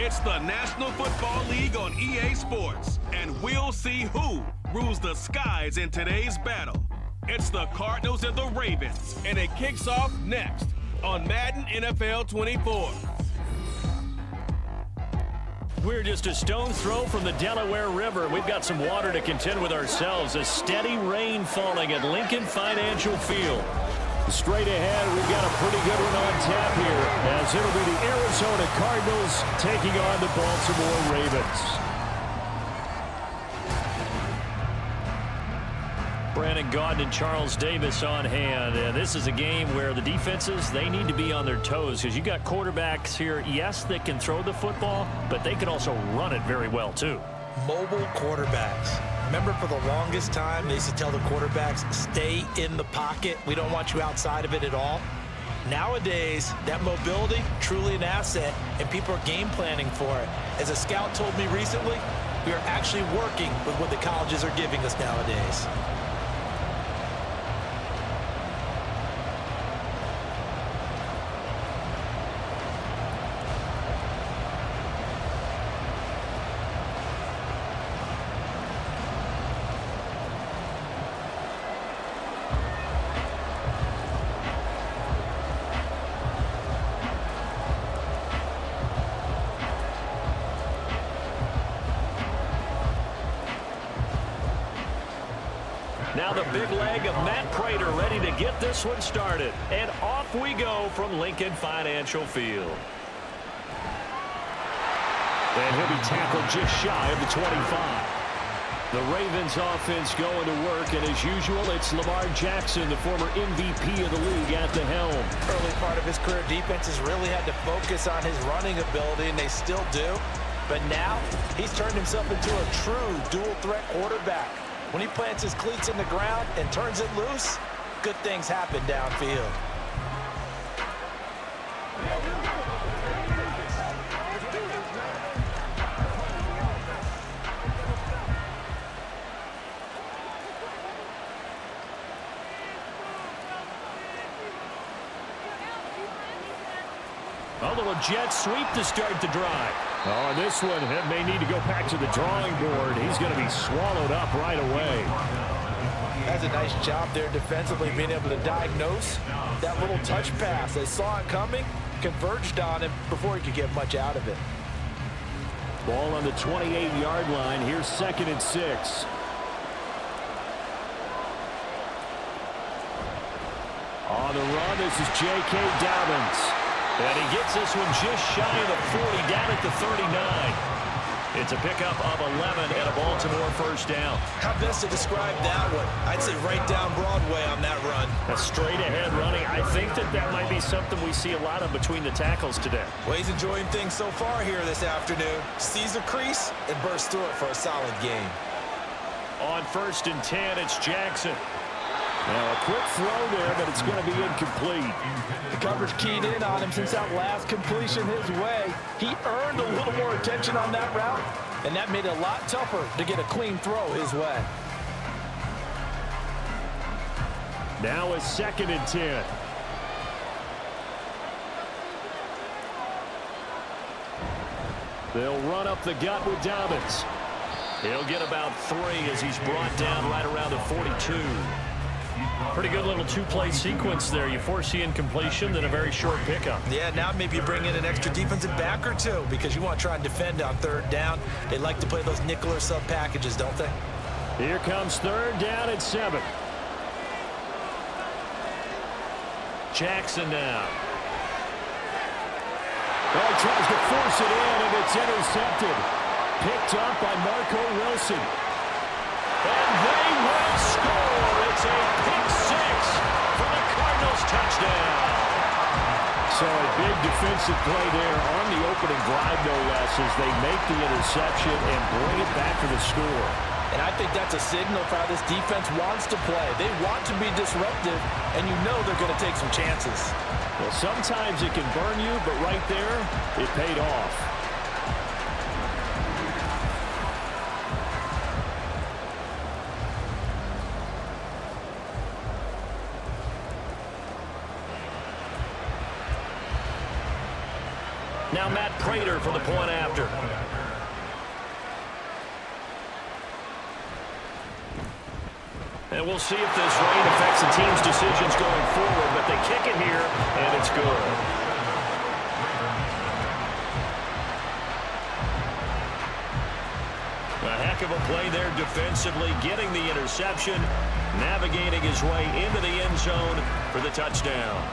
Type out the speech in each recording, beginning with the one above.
It's the National Football League on EA Sports, and we'll see who rules the skies in today's battle. It's the Cardinals and the Ravens, and it kicks off next on Madden NFL 24. We're just a stone's throw from the Delaware River. We've got some water to contend with ourselves. A steady rain falling at Lincoln Financial Field. Straight ahead, we've got a pretty good one on tap here, as it'll be the Arizona Cardinals taking on the Baltimore Ravens. Brandon Gaudin and Charles Davis on hand, and this is a game where the defenses, they need to be on their toes, because you got quarterbacks here, yes, that can throw the football, but they can also run it very well too. Mobile quarterbacks. Remember, for the longest time, they used to tell the quarterbacks, stay in the pocket. We don't want you outside of it at all. Nowadays, that mobility, truly an asset, and people are game planning for it. As a scout told me recently, we are actually working with what the colleges are giving us nowadays. Now the big leg of Matt Prater ready to get this one started. And off we go from Lincoln Financial Field. And he'll be tackled just shy of the 25. The Ravens offense going to work, and as usual, it's Lamar Jackson, the former MVP of the league, at the helm. Early part of his career, defenses really had to focus on his running ability, and they still do. But now, he's turned himself into a true dual-threat quarterback. When he plants his cleats in the ground and turns it loose, good things happen downfield. A little jet sweep to start the drive. Oh, this one may need to go back to the drawing board. He's going to be swallowed up right away. That's a nice job there defensively, being able to diagnose that little touch pass. They saw it coming, converged on him before he could get much out of it. Ball on the 28-yard line. Here's 2nd and 6. On the run, this is J.K. Dobbins. And he gets this one just shy of the 40, down at the 39. It's a pickup of 11 and a Baltimore first down. How best to describe that one? I'd say right down Broadway on that run. A straight-ahead running. I think that might be something we see a lot of between the tackles today. Well, he's enjoying things so far here this afternoon. Sees a crease and bursts through it for a solid game. On 1st and 10, it's Jackson. Now a quick throw there, but it's going to be incomplete. The coverage keyed in on him since that last completion his way. He earned a little more attention on that route, and that made it a lot tougher to get a clean throw his way. Now a 2nd and 10. They'll run up the gut with Dobbins. He'll get about 3 as he's brought down right around the 42. Pretty good little two-play sequence there. You force the incompletion, then a very short pickup. Yeah, now maybe you bring in an extra defensive back or two because you want to try and defend on 3rd down. They like to play those nickel or sub packages, don't they? Here comes 3rd down at 7. Jackson now. Oh, he tries to force it in, and it's intercepted. Picked up by Marco Wilson. And they will score. It's a pick 6 for the Cardinals touchdown. So a big defensive play there on the opening drive, no less, as they make the interception and bring it back to the score. And I think that's a signal for how this defense wants to play. They want to be disruptive, and you know they're going to take some chances. Well, sometimes it can burn you, but right there, it paid off. Now Matt Prater for the point after. And we'll see if this rain affects the team's decisions going forward, but they kick it here, and it's good. A heck of a play there defensively, getting the interception, navigating his way into the end zone for the touchdown.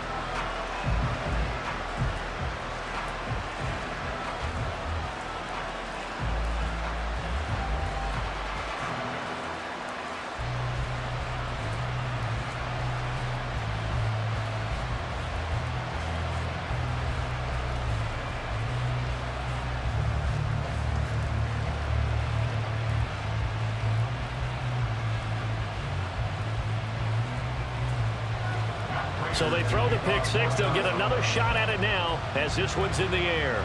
So they throw the pick six. They'll get another shot at it now as this one's in the air.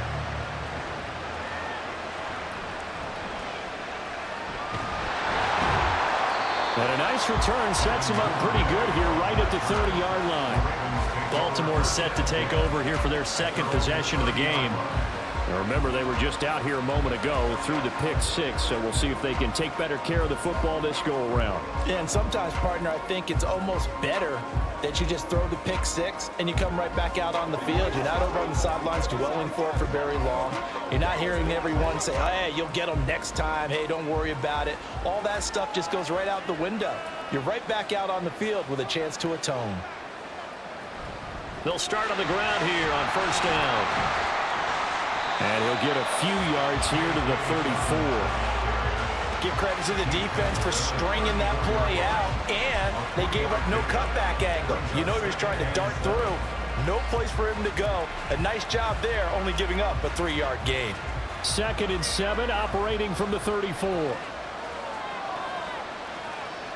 And a nice return sets him up pretty good here right at the 30-yard line. Baltimore set to take over here for their second possession of the game. Now remember, they were just out here a moment ago through the pick six, so we'll see if they can take better care of the football this go-around. Yeah, and sometimes, partner, I think it's almost better that you just throw the pick six and you come right back out on the field. You're not over on the sidelines dwelling for it for very long. You're not hearing everyone say, hey, you'll get them next time. Hey, don't worry about it. All that stuff just goes right out the window. You're right back out on the field with a chance to atone. They'll start on the ground here on first down. And he'll get a few yards here to the 34. Give credit to the defense for stringing that play out, and they gave up no cutback angle. You know he was trying to dart through. No place for him to go. A nice job there, only giving up a 3-yard gain. 2nd and 7, operating from the 34.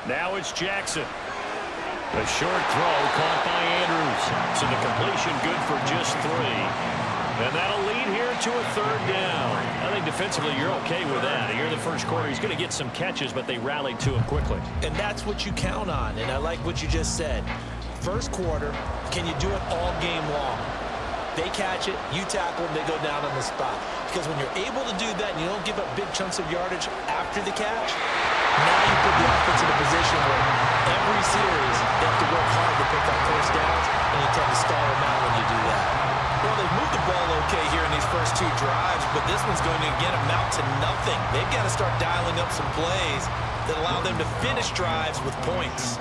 Now it's Jackson. A short throw caught by Andrews. So the completion good for just 3. And that'll lead here to a 3rd down. I think defensively you're okay with that. Here in the first quarter, he's going to get some catches, but they rallied to him quickly. And that's what you count on, and I like what you just said. First quarter, can you do it all game long? They catch it, you tackle them, they go down on the spot. Because when you're able to do that and you don't give up big chunks of yardage after the catch, now you put the offense in a position where every series they have to work hard to pick up first downs, and you tend to stall them out when you do that. Well, they've moved the ball okay here in these first 2 drives, but this one's going to again amount to nothing. They've got to start dialing up some plays that allow them to finish drives with points.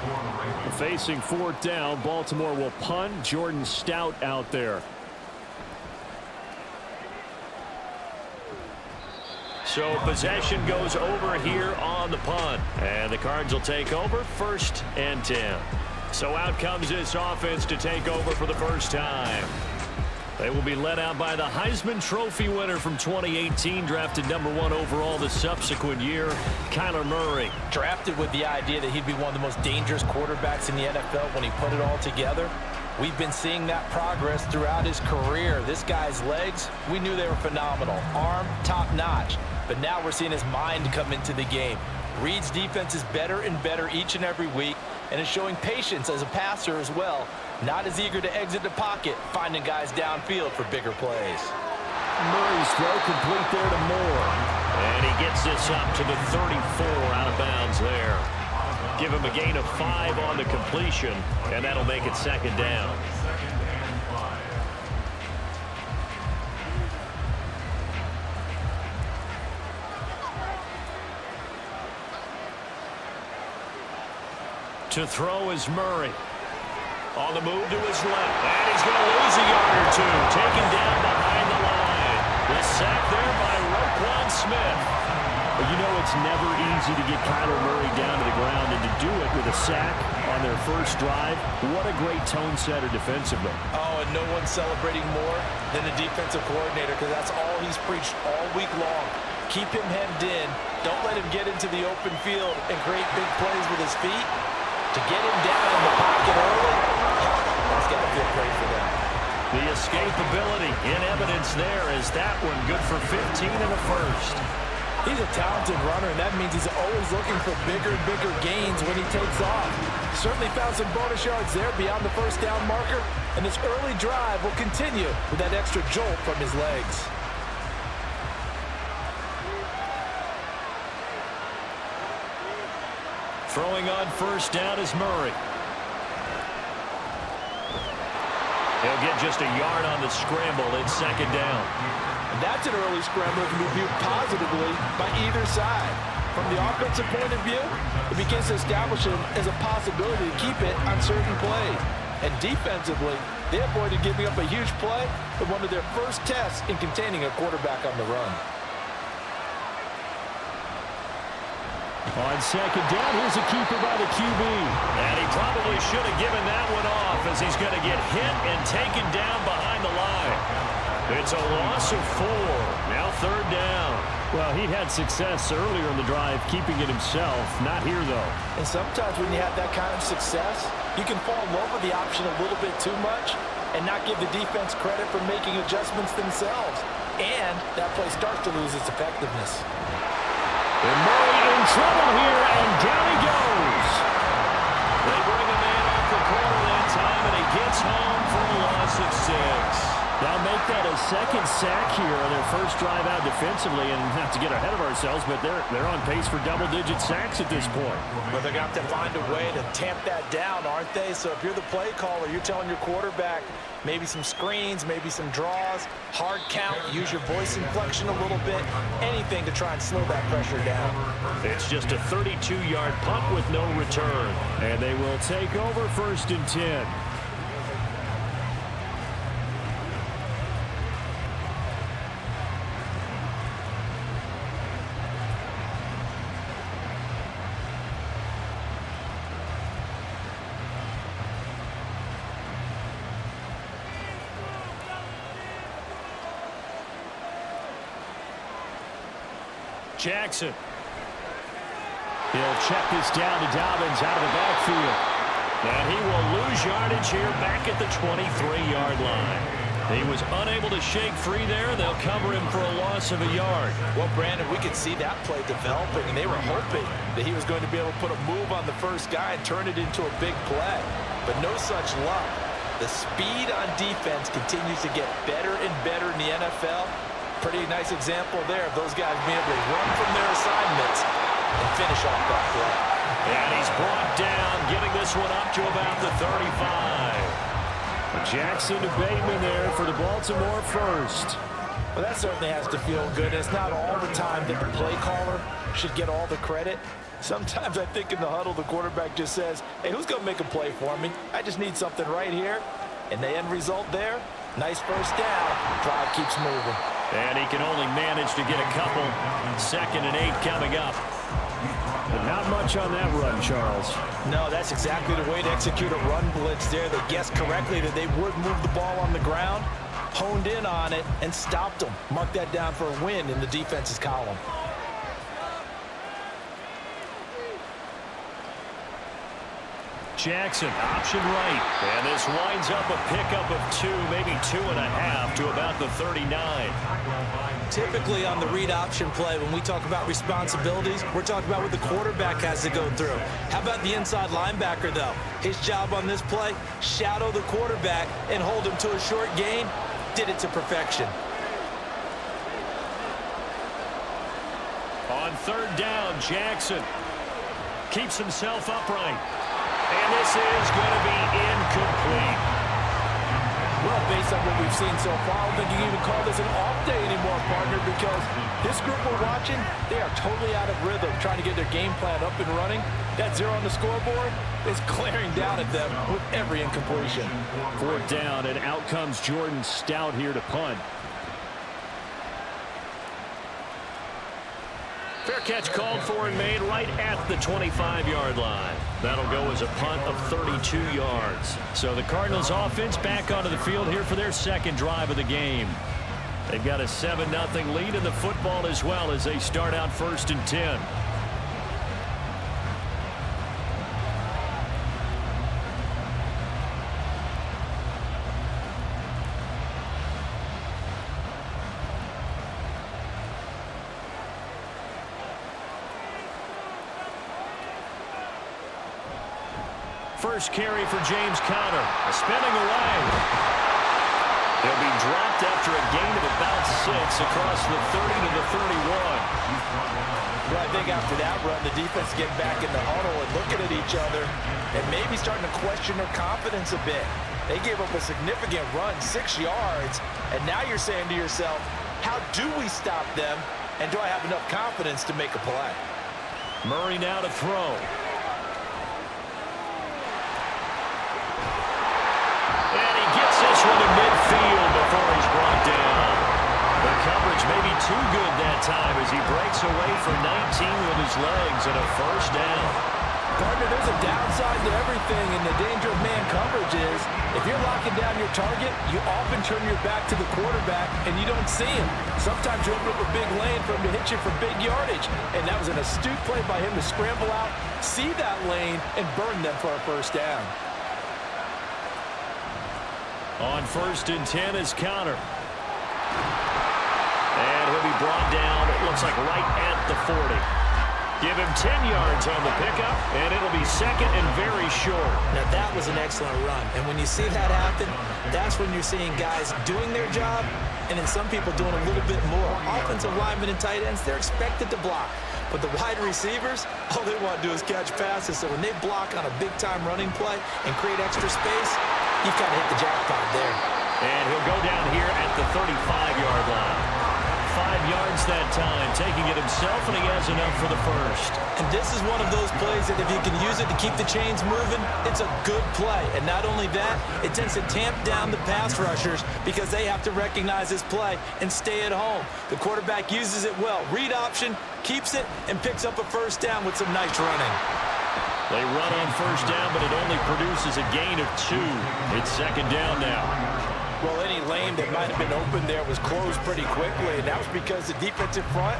Facing 4th down, Baltimore will punt. Jordan Stout out there. So possession goes over here on the punt. And the Cards will take over 1st and 10. So out comes this offense to take over for the first time. They will be led out by the Heisman Trophy winner from 2018, drafted #1 overall the subsequent year, Kyler Murray. Drafted with the idea that he'd be one of the most dangerous quarterbacks in the NFL when he put it all together. We've been seeing that progress throughout his career. This guy's legs, we knew they were phenomenal. Arm, top-notch. But now we're seeing his mind come into the game. Reed's defense is better and better each and every week, and is showing patience as a passer as well. Not as eager to exit the pocket, finding guys downfield for bigger plays. Murray's throw complete there to Moore. And he gets this up to the 34 out of bounds there. Give him a gain of 5 on the completion, and that'll make it 2nd down. To throw is Murray. On the move to his left. And he's going to lose a yard or 2. Taken down behind the line. The sack there by Roquan Smith. But you know it's never easy to get Kyler Murray down to the ground, and to do it with a sack on their first drive, what a great tone setter defensively. Oh, and no one's celebrating more than the defensive coordinator, because that's all he's preached all week long. Keep him hemmed in. Don't let him get into the open field and create big plays with his feet. To get him down in the pocket early, that's got to feel great for them. The escapability in evidence there is that one good for 15 and a first. He's a talented runner, and that means he's always looking for bigger and bigger gains when he takes off. Certainly found some bonus yards there beyond the first down marker, and this early drive will continue with that extra jolt from his legs. Throwing on first down is Murray. He'll get just a yard on the scramble. It's second down. And that's an early scramble that can be viewed positively by either side. From the offensive point of view, it begins to establish it as a possibility to keep it on certain plays. And defensively, they avoided giving up a huge play with one of their first tests in containing a quarterback on the run. On second down, here's a keeper by the QB. And he probably should have given that one off as he's going to get hit and taken down behind the line. It's a loss of 4. Now third down. Well, he had success earlier in the drive keeping it himself. Not here, though. And sometimes when you have that kind of success, you can fall in love with the option a little bit too much and not give the defense credit for making adjustments themselves. And that play starts to lose its effectiveness. And Murray in trouble here, and down he goes. They bring a man off the corner that time, and he gets home for a loss of 6. They'll make that a second sack here on their first drive out defensively, and not to get ahead of ourselves, but they're on pace for double-digit sacks at this point. But they're going to have to find a way to tamp that down, aren't they? So if you're the play caller, you're telling your quarterback maybe some screens, maybe some draws, hard count, use your voice inflection a little bit, anything to try and slow that pressure down. It's just a 32-yard punt with no return, and they will take over first and 10. Jackson. He'll check this down to Dobbins out of the backfield. And he will lose yardage here back at the 23-yard line. He was unable to shake free there. They'll cover him for a loss of a yard. Well, Brandon, we could see that play developing, and they were hoping that he was going to be able to put a move on the first guy and turn it into a big play. But no such luck. The speed on defense continues to get better and better in the NFL. Pretty nice example there of those guys being able to run from their assignments and finish off that play. And he's brought down, getting this one up to about the 35. Jackson to Bateman there for the Baltimore first. Well, that certainly has to feel good. It's not all the time that the play caller should get all the credit. Sometimes I think in the huddle, the quarterback just says, hey, who's going to make a play for me? I just need something right here. And the end result there, nice first down. Drive keeps moving. And he can only manage to get a couple. 2nd and 8 coming up. But not much on that run, Charles. No, that's exactly the way to execute a run blitz there. They guessed correctly that they would move the ball on the ground, honed in on it, and stopped them. Mark that down for a win in the defense's column. Jackson, option right. And this winds up a pickup of 2, maybe 2.5 to about the 39. Typically on the read option play, when we talk about responsibilities, we're talking about what the quarterback has to go through. How about the inside linebacker, though? His job on this play, shadow the quarterback and hold him to a short gain. Did it to perfection. On third down, Jackson keeps himself upright. And this is going to be incomplete. Well, based on what we've seen so far, I don't think you can even call this an off day anymore, partner, because this group we're watching, they are totally out of rhythm, trying to get their game plan up and running. That 0 on the scoreboard is glaring down at them with every incompletion. 4th down, and out comes Jordan Stout here to punt. Fair catch called for and made right at the 25-yard line. That'll go as a punt of 32 yards. So the Cardinals offense back onto the field here for their second drive of the game. They've got a 7-0 lead in the football as well as they start out 1st and 10. First carry for James Conner. Spinning away. He'll be dropped after a gain of about 6 across the 30 to the 31. Well, I think after that run, the defense get back in the huddle and looking at each other and maybe starting to question their confidence a bit. They gave up a significant run, 6 yards, and now you're saying to yourself, how do we stop them, and do I have enough confidence to make a play? Murray now to throw. And he gets this one to midfield before he's brought down. The coverage may be too good that time as he breaks away for 19 with his legs and a first down. Partner, there's a downside to everything, and the danger of man coverage is if you're locking down your target, you often turn your back to the quarterback and you don't see him. Sometimes you open up a big lane for him to hit you for big yardage, and that was an astute play by him to scramble out, see that lane, and burn them for a first down. On 1st and 10 is Conner. And he'll be brought down, it looks like right at the 40. Give him 10 yards on the pickup, and it'll be second and very short. Now, that was an excellent run. And when you see that happen, that's when you're seeing guys doing their job, and then some people doing a little bit more. Offensive linemen and tight ends, they're expected to block. But the wide receivers, all they want to do is catch passes. So when they block on a big-time running play and create extra space, you've got to hit the jackpot there. And he'll go down here at the 35-yard line. 5 yards that time, taking it himself, and he has enough for the first. And this is one of those plays that if you can use it to keep the chains moving, it's a good play. And not only that, it tends to tamp down the pass rushers because they have to recognize this play and stay at home. The quarterback uses it well. Read option, keeps it, and picks up a first down with some nice running. They run on first down, but it only produces a gain of 2. It's second down now. Well, any lane that might have been open there was closed pretty quickly, and that was because the defensive front,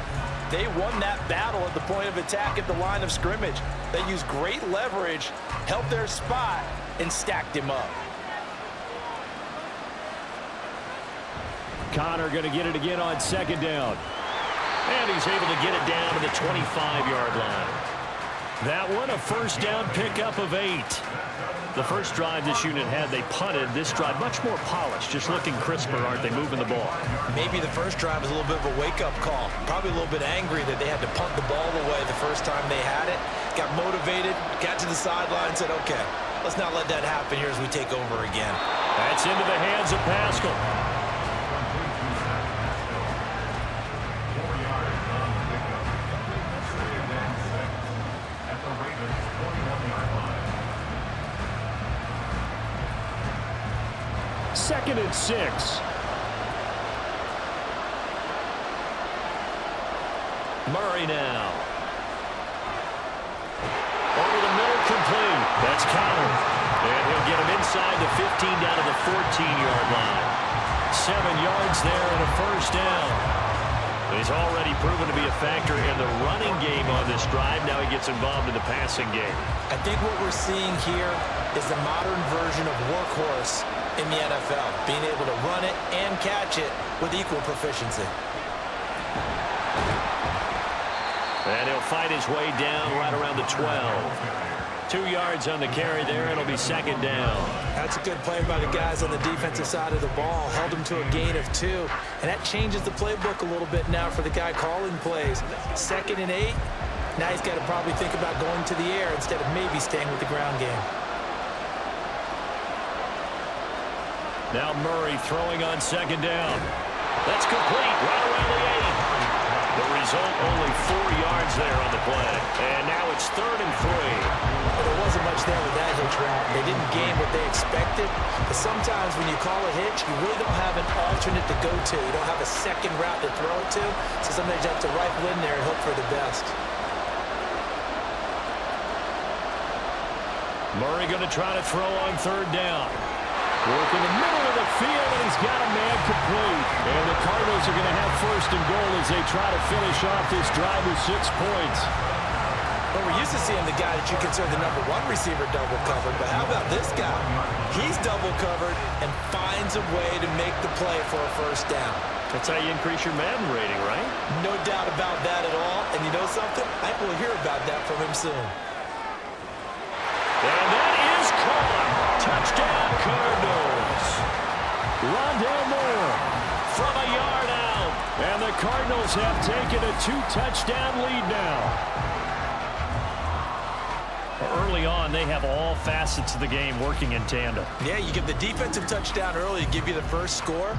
they won that battle at the point of attack at the line of scrimmage. They used great leverage, held their spot, and stacked him up. Conner going to get it again on second down. And he's able to get it down to the 25-yard line. That one, a first down pickup of 8. The first drive this unit had, they punted. This drive, much more polished, just looking crisper, aren't they, moving the ball? Maybe the first drive was a little bit of a wake-up call. Probably a little bit angry that they had to punt the ball away the first time they had it. Got motivated, got to the sideline, said, okay, let's not let that happen here as we take over again. That's into the hands of Pascal. Second and 6. Murray now. Over the middle, complete. That's Conner. And he'll get him inside the 15 down to the 14-yard line. 7 yards there and a first down. He's already proven to be a factor in the running game on this drive. Now he gets involved in the passing game. I think what we're seeing here is the modern version of workhorse in the NFL, being able to run it and catch it with equal proficiency. And he'll fight his way down right around the 12. 2 yards on the carry there, and it'll be second down. That's a good play by the guys on the defensive side of the ball. Held him to a gain of 2. And that changes the playbook a little bit now for the guy calling plays. 2nd and 8. Now he's got to probably think about going to the air instead of maybe staying with the ground game. Now Murray throwing on second down. That's complete right around the 8. The result, only 4 yards there on the play. And now it's 3rd and 3. Well, there wasn't much there with that hitch route. They didn't gain what they expected. But sometimes when you call a hitch, you really don't have an alternate to go to. You don't have a second route to throw it to. So sometimes you have to rifle in there and hope for the best. Murray going to try to throw on 3rd down. Work in the middle of the field, and he's got a man complete. And the Cardinals are going to have 1st and goal as they try to finish off this drive with 6 points. But we're used to seeing the guy that you consider the #1 receiver double covered. But how about this guy? He's double covered and finds a way to make the play for a first down. That's how you increase your Madden rating, right? No doubt about that at all. And you know something? I think we'll hear about that from him soon. And that is Cardinals have taken a 2-touchdown lead now. Early on, they have all facets of the game working in tandem. Yeah, you give the defensive touchdown early to give you the first score,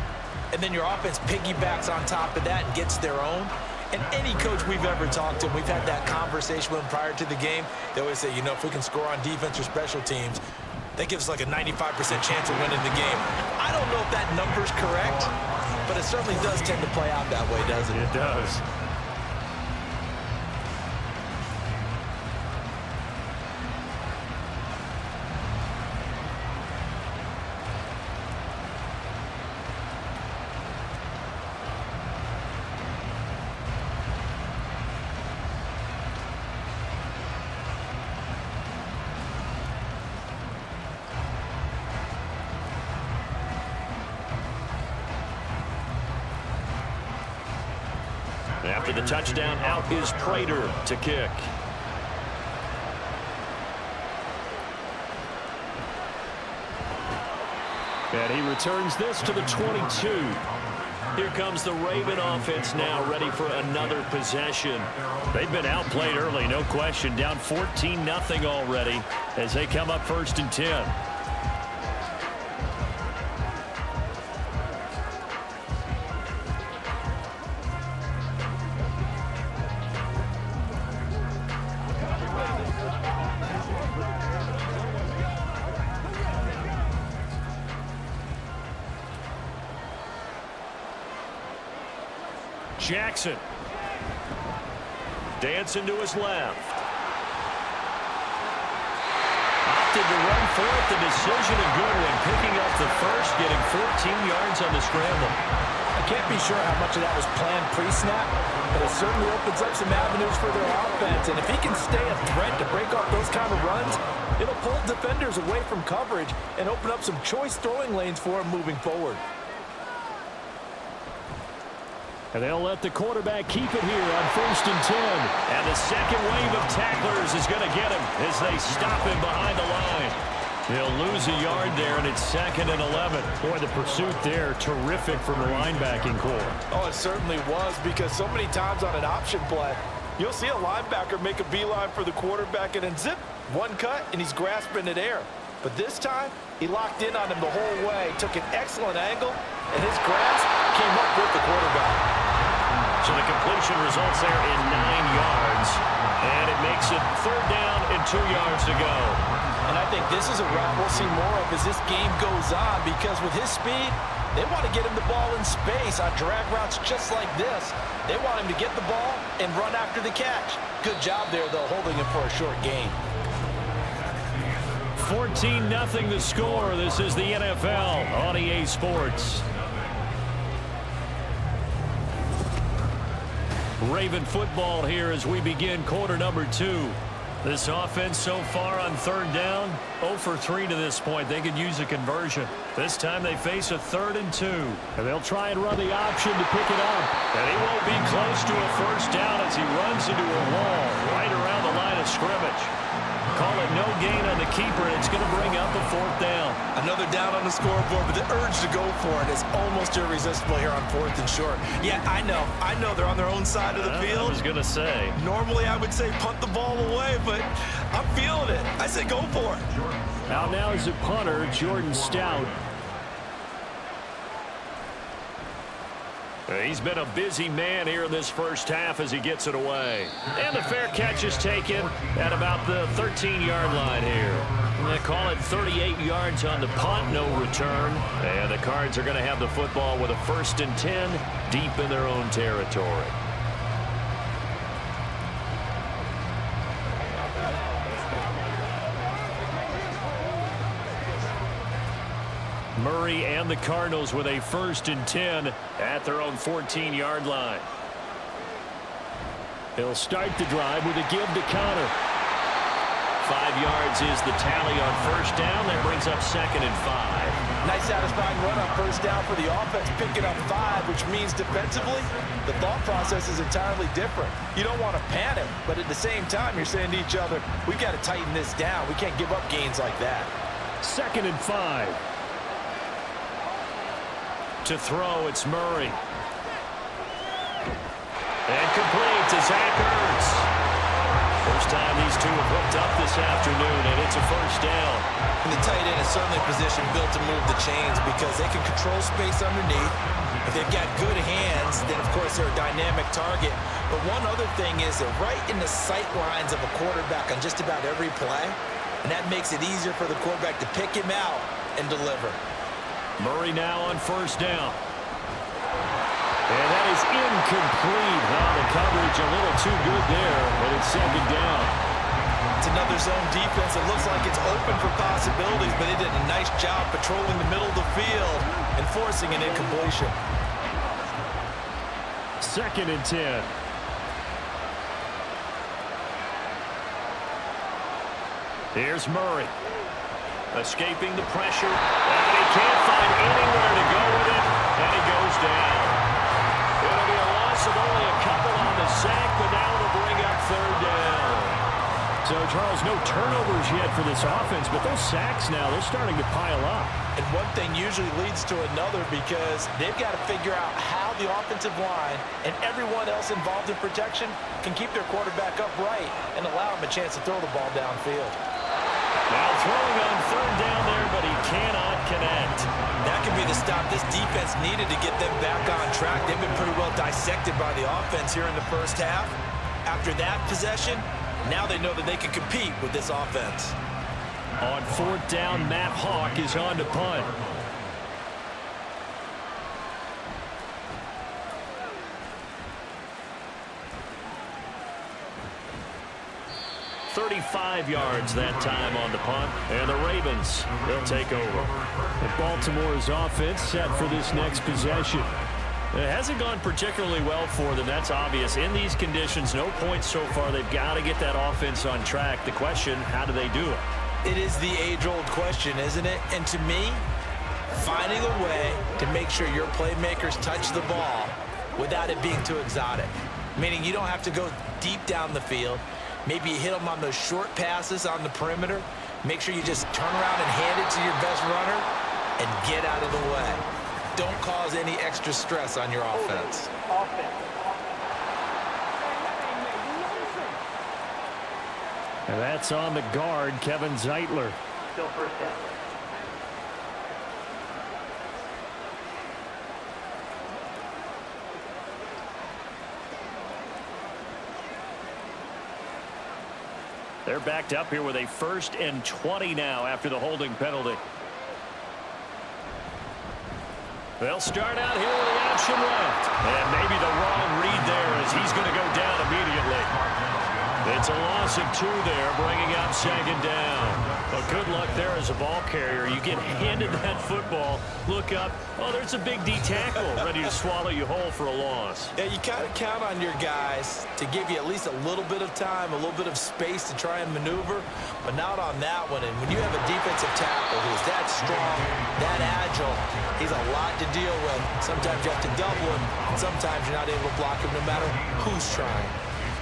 and then your offense piggybacks on top of that and gets their own. And any coach we've ever talked to, we've had that conversation with them prior to the game, they always say, you know, if we can score on defense or special teams, that gives like a 95% chance of winning the game. I don't know if that number's correct, but it certainly does tend to play out that way, doesn't it? It does. After the touchdown, out is Prater to kick. And he returns this to the 22. Here comes the Raven offense now, ready for another possession. They've been outplayed early, no question. Down 14-0 already as they come up 1st and 10. Jackson. Dancing to his left. Opted to run for it. The decision a good one. Picking up the first, getting 14 yards on the scramble. I can't be sure how much of that was planned pre-snap, but it certainly opens up some avenues for their offense. And if he can stay a threat to break off those kind of runs, it'll pull defenders away from coverage and open up some choice throwing lanes for him moving forward. And they'll let the quarterback keep it here on 1st and 10. And the second wave of tacklers is going to get him as they stop him behind the line. He'll lose a yard there, and it's 2nd and 11. Boy, the pursuit there, terrific from the linebacking core. Oh, it certainly was, because so many times on an option play, you'll see a linebacker make a beeline for the quarterback and then zip, one cut, and he's grasping at air. But this time, he locked in on him the whole way, took an excellent angle, and his grasp came up with the quarterback. So the completion results there in 9 yards, and it makes it 3rd down and 2 yards to go. And I think this is a route we'll see more of as this game goes on, because with his speed, they want to get him the ball in space on drag routes just like this. They want him to get the ball and run after the catch. Good job there, though, holding him for a short gain. 14-0 the score. This is the NFL on EA Sports. Raven football here as we begin quarter number 2. This offense so far on 3rd down, 0 for 3 to this point. They could use a conversion. This time they face a 3rd and 2. And they'll try and run the option to pick it up. And he won't be close to a 1st down as he runs into a wall right around the line of scrimmage. Call it no gain on the keeper, and it's going to bring up a 4th down. Another down on the scoreboard, but the urge to go for it is almost irresistible here on 4th and short. Yeah, I know they're on their own side of the field. I was going to say. Normally I would say punt the ball away, but I'm feeling it. I say go for it. Out now is a punter, Jordan Stout. He's been a busy man here in this first half as he gets it away. And the fair catch is taken at about the 13-yard line here. They call it 38 yards on the punt, no return. And the Cards are going to have the football with a 1st and 10 deep in their own territory. Murray and the Cardinals with a 1st and 10 at their own 14-yard line. He'll start the drive with a give to Connor. 5 yards is the tally on 1st down. That brings up 2nd and 5. Nice satisfying run on 1st down for the offense, picking up 5, which means defensively, the thought process is entirely different. You don't want to panic, but at the same time, you're saying to each other, we've got to tighten this down. We can't give up gains like that. 2nd and 5. To throw, it's Murray. And complete to Zach Ertz. First time these two have hooked up this afternoon, and it's a first down. And the tight end is certainly a position built to move the chains because they can control space underneath. If they've got good hands, then, of course, they're a dynamic target. But one other thing is they're right in the sight lines of a quarterback on just about every play, and that makes it easier for the quarterback to pick him out and deliver. Murray now on first down. And that is incomplete. Oh, the coverage a little too good there, but it's second down. It's another zone defense. It looks like it's open for possibilities, but they did a nice job patrolling the middle of the field and forcing an incompletion. 2nd and 10. Here's Murray. Escaping the pressure. And he can't find anywhere to go with it. And he goes down. It'll be a loss of only a couple on the sack, but now it'll bring up 3rd down. So, Charles, no turnovers yet for this offense, but those sacks now, they're starting to pile up. And one thing usually leads to another because they've got to figure out how the offensive line and everyone else involved in protection can keep their quarterback upright and allow him a chance to throw the ball downfield. Now throwing on 3rd down there, but he cannot connect. That could be the stop this defense needed to get them back on track. They've been pretty well dissected by the offense here in the first half. After that possession, now they know that they can compete with this offense. On 4th down, Matt Hawk is on to punt. "35 yards that time on the punt, and the Ravens, they'll take over." And Baltimore's offense set for this next possession. It hasn't gone particularly well for them, that's obvious. In these conditions, no points so far. They've got to get that offense on track. The question, how do they do it? It is the age-old question, isn't it? And to me, finding a way to make sure your playmakers touch the ball without it being too exotic. Meaning you don't have to go deep down the field. Maybe you hit them on those short passes on the perimeter. Make sure you just turn around and hand it to your best runner and get out of the way. Don't cause any extra stress on your offense. And that's on the guard, Kevin Zeitler. Still first down. They're backed up here with a 1st and 20 now after the holding penalty. They'll start out here with the option left. And maybe the wrong read there as he's going to go down immediately. It's a loss of 2 there, bringing up 2nd down. Well, good luck there as a ball carrier. You get handed that football, look up, oh, there's a big D tackle ready to swallow you whole for a loss. Yeah, you kind of count on your guys to give you at least a little bit of time, a little bit of space to try and maneuver, but not on that one. And when you have a defensive tackle who's that strong, that agile, he's a lot to deal with. Sometimes you have to double him, and sometimes you're not able to block him no matter who's trying.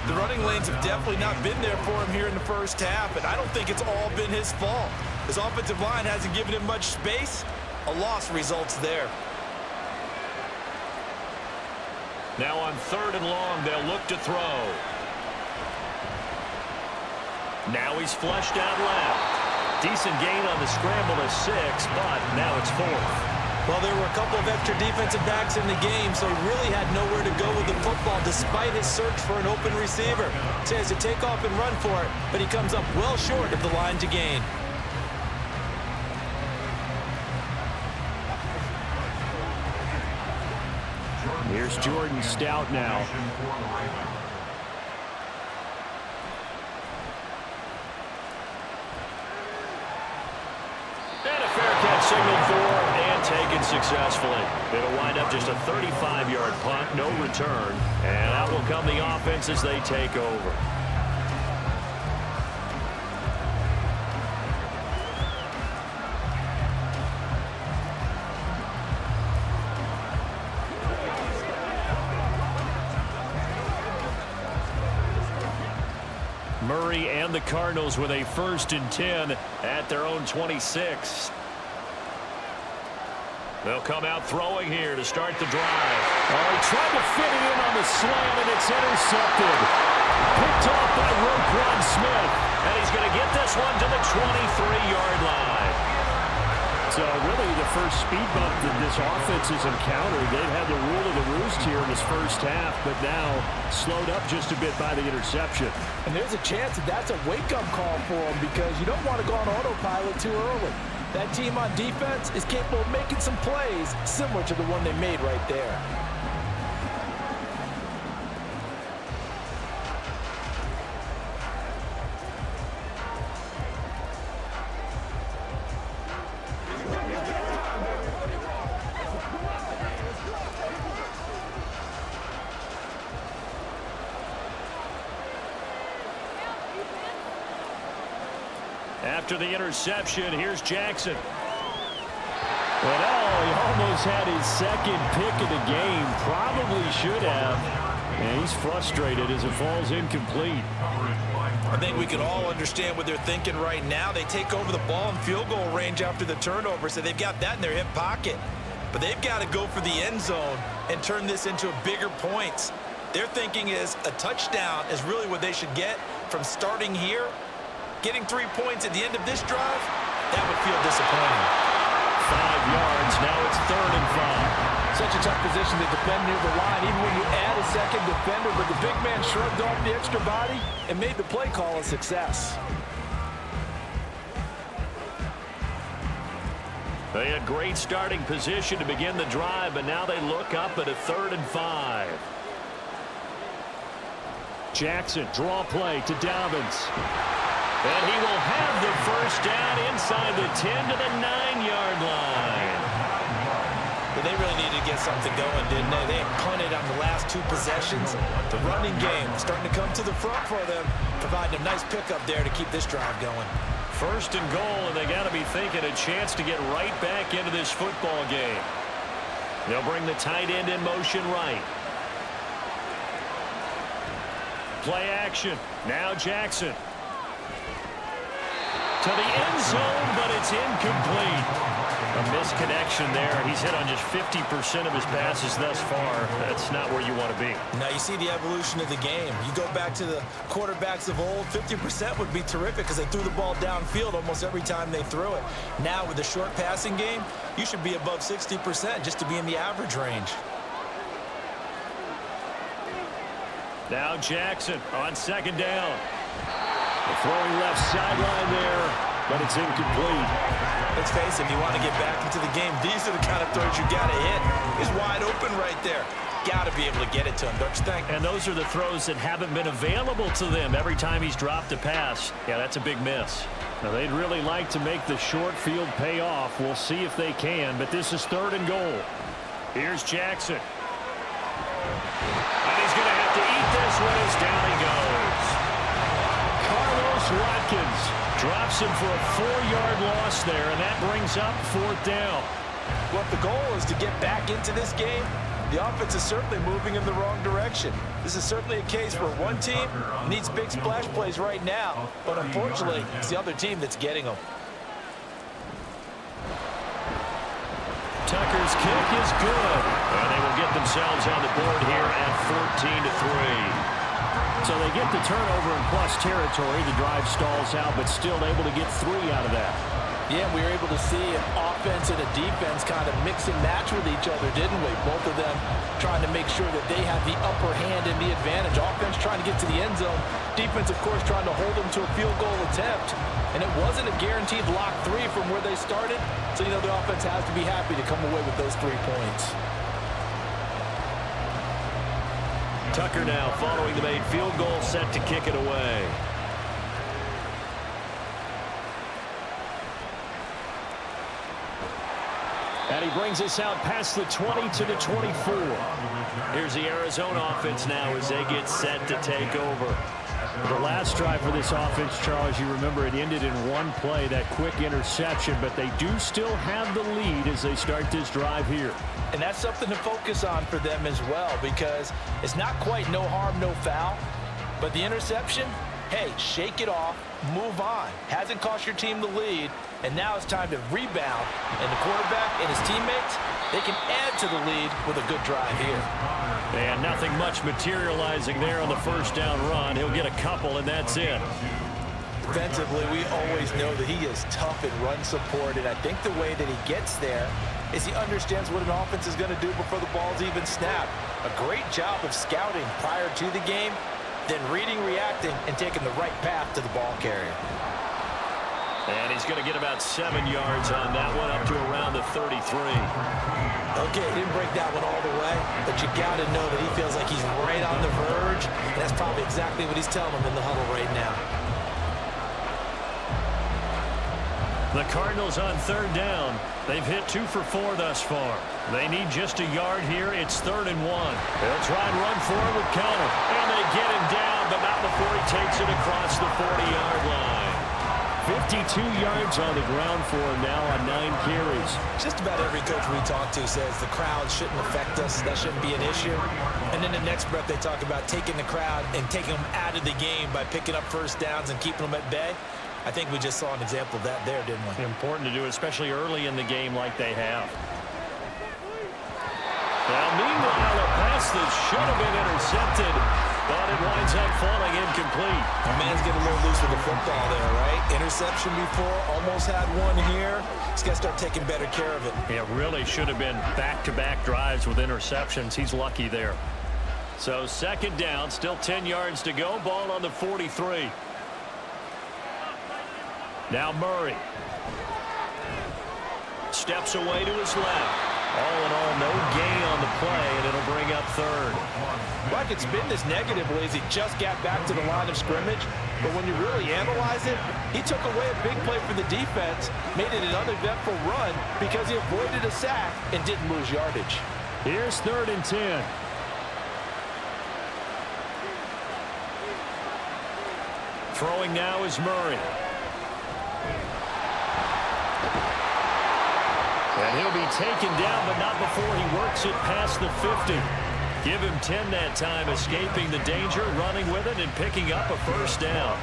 The running lanes have definitely not been there for him here in the first half, and I don't think it's all been his fault. His offensive line hasn't given him much space. A loss results there. Now on 3rd and long, they'll look to throw. Now he's flushed out left. Decent gain on the scramble to 6, but now it's 4th. Well, there were a couple of extra defensive backs in the game, so he really had nowhere to go with the football despite his search for an open receiver. So he has to take off and run for it, but he comes up well short of the line to gain. Here's Jordan Stout now. And a fair catch signaled for and taken successfully. It'll wind up just a 35-yard punt, no return. And out will come the offense as they take over. Murray and the Cardinals with a 1st and 10 at their own 26. They'll come out throwing here to start the drive. Oh, he tried to fit it in on the slant, and it's intercepted. Picked off by Roquan Smith. And he's going to get this one to the 23-yard line. So really the first speed bump that this offense has encountered. They've had the rule of the roost here in this first half, but now slowed up just a bit by the interception. And there's a chance that that's a wake-up call for them because you don't want to go on autopilot too early. That team on defense is capable of making some plays similar to the one they made right there. After the interception, here's Jackson. But he almost had his second pick of the game. Probably should have. And he's frustrated as it falls incomplete. I think we can all understand what they're thinking right now. They take over the ball in field goal range after the turnover, so they've got that in their hip pocket. But they've got to go for the end zone and turn this into bigger points. Their thinking is a touchdown is really what they should get from starting here. Getting 3 points at the end of this drive, that would feel disappointing. 5 yards, now it's 3rd and 5. Such a tough position to defend near the line, even when you add a second defender, but the big man shrugged off the extra body and made the play call a success. They had great starting position to begin the drive, but now they look up at a 3rd and 5. Jackson, draw play to Dobbins. And he will have the first down inside the 10 to the 9-yard line. But they really needed to get something going, didn't they? They punted on the last 2 possessions. The running game starting to come to the front for them, providing a nice pickup there to keep this drive going. 1st and goal, and they got to be thinking a chance to get right back into this football game. They'll bring the tight end in motion right. Play action. Now Jackson. To the end zone, but it's incomplete. A misconnection there. He's hit on just 50% of his passes thus far. That's not where you want to be. Now you see the evolution of the game. You go back to the quarterbacks of old, 50% would be terrific because they threw the ball downfield almost every time they threw it. Now with the short passing game, you should be above 60% just to be in the average range. Now Jackson on 2nd down. Throwing left sideline there, but it's incomplete. Let's face it, if you want to get back into the game, these are the kind of throws you got to hit. He's wide open right there. Got to be able to get it to him, don't you think? And those are the throws that haven't been available to them every time he's dropped a pass. Yeah, that's a big miss. Now, they'd really like to make the short field pay off. We'll see if they can, but this is 3rd and goal. Here's Jackson. And he's going to have to eat this one as down he goes. Watkins drops him for a 4-yard loss there, and that brings up 4th down. Well, if the goal is to get back into this game, the offense is certainly moving in the wrong direction. This is certainly a case where one team needs big splash plays right now, but unfortunately, it's the other team that's getting them. Tucker's kick is good, and they will get themselves on the board here at 14-3. So they get the turnover in plus territory. The drive stalls out, but still able to get 3 out of that. Yeah, we were able to see an offense and a defense kind of mix and match with each other, didn't we? Both of them trying to make sure that they have the upper hand and the advantage. Offense trying to get to the end zone. Defense, of course, trying to hold them to a field goal attempt. And it wasn't a guaranteed lock 3 from where they started. So, you know, the offense has to be happy to come away with those 3 points. Tucker now following the made field goal, set to kick it away. And he brings us out past the 20 to the 24. Here's the Arizona offense now as they get set to take over. The last drive for this offense, Charles, you remember it ended in 1 play, that quick interception, but they do still have the lead as they start this drive here. And that's something to focus on for them as well, because it's not quite no harm, no foul, but the interception, hey, shake it off, move on. Hasn't cost your team the lead, and now it's time to rebound, and the quarterback and his teammates They can add to the lead with a good drive here. And nothing much materializing there on the first down run. He'll get a couple, and that's it. Defensively, we always know that he is tough in run support, and I think the way that he gets there is he understands what an offense is going to do before the ball's even snapped. A great job of scouting prior to the game, then reading, reacting, and taking the right path to the ball carrier. And he's going to get about 7 yards on that one, up to around the 33. Okay, he didn't break that one all the way, but you got to know that he feels like he's right on the verge, and that's probably exactly what he's telling them in the huddle right now. The Cardinals on third down. They've hit 2 for 4 thus far. They need just a yard here. It's 3rd and 1. They'll try and run for it with Connor. And they get him down, but not before he takes it across the 40-yard line. 52 yards on the ground for him now on 9 carries. Just about every coach we talk to says the crowd shouldn't affect us. That shouldn't be an issue. And then the next breath they talk about taking the crowd and taking them out of the game by picking up first downs and keeping them at bay. I think we just saw an example of that there, didn't we? Important to do, especially early in the game like they have. Now, meanwhile, a pass that should have been intercepted, but it winds up falling incomplete. The man's getting a little loose with the football there, right? Interception before, almost had one here. He's got to start taking better care of it. It really should have been back-to-back drives with interceptions. He's lucky there. So 2nd down, still 10 yards to go. Ball on the 43. Now Murray. Steps away to his left. All in all, no gain on the play, and it'll bring up 3rd. Well, I could spin this negatively as he just got back to the line of scrimmage. But when you really analyze it, he took away a big play for the defense, made it an uneventful run because he avoided a sack and didn't lose yardage. Here's 3rd and 10. Throwing now is Murray. And he'll be taken down, but not before he works it past the 50. Give him 10 that time, escaping the danger, running with it, and picking up a first down.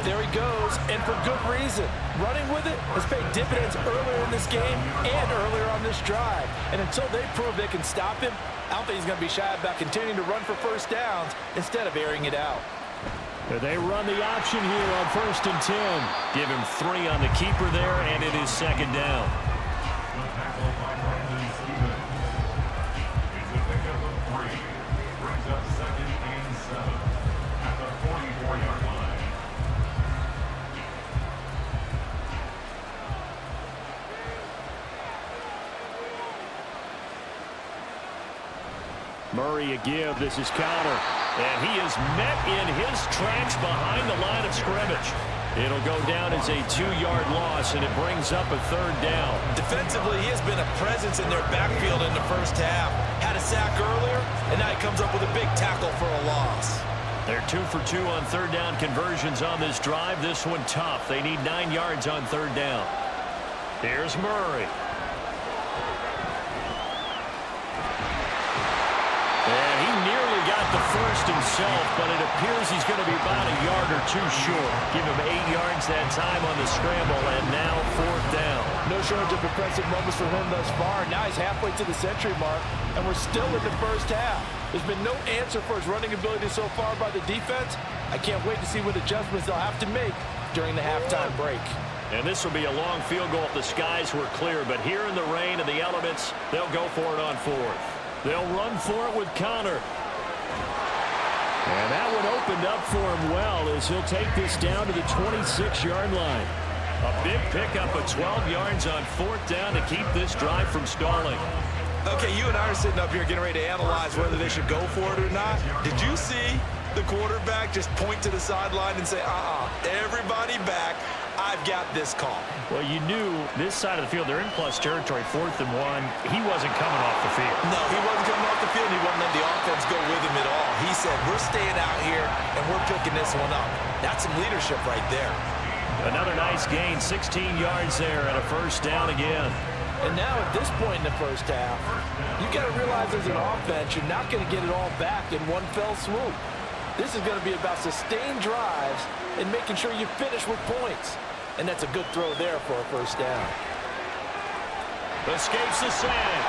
There he goes, and for good reason. Running with it has paid dividends earlier in this game and earlier on this drive. And until they prove they can stop him, I don't think he's going to be shy about continuing to run for first downs instead of airing it out. They run the option here on 1st and 10. Give him 3 on the keeper there, and it is 2nd down. Murray a give. This is Connor. And he is met in his tracks behind the line of scrimmage. It'll go down as a 2-yard loss, and it brings up a 3rd down. Defensively, he has been a presence in their backfield in the first half. Had a sack earlier, and now he comes up with a big tackle for a loss. They're 2 for 2 on 3rd down conversions on this drive. This one tough. They need 9 yards on 3rd down. Here's Murray. And he nearly got the first himself, but it appears he's going to be about a yard or 2 short. Give him 8 yards that time on the scramble, and now 4th down. No shortage of impressive moments for him thus far. Now he's halfway to the century mark, and we're still in the first half. There's been no answer for his running ability so far by the defense. I can't wait to see what adjustments they'll have to make during the halftime break. And this will be a long field goal if the skies were clear, but here in the rain and the elements, they'll go for it on 4th. They'll run for it with Connor. And that one opened up for him well as he'll take this down to the 26-yard line. A big pickup of 12 yards on 4th down to keep this drive from stalling. Okay, you and I are sitting up here getting ready to analyze whether they should go for it or not. Did you see the quarterback just point to the sideline and say, everybody back, I've got this call? Well, you knew this side of the field, they're in plus territory, 4th and 1. He wasn't coming off the field. No, he wasn't coming off the field. He wouldn't let the offense go with him at all. He said, we're staying out here, and we're picking this one up. That's some leadership right there. Another nice gain, 16 yards there, and a first down again. And now at this point in the first half, you got to realize as an offense, you're not going to get it all back in one fell swoop. This is going to be about sustained drives and making sure you finish with points. And that's a good throw there for a first down. Escapes the sack.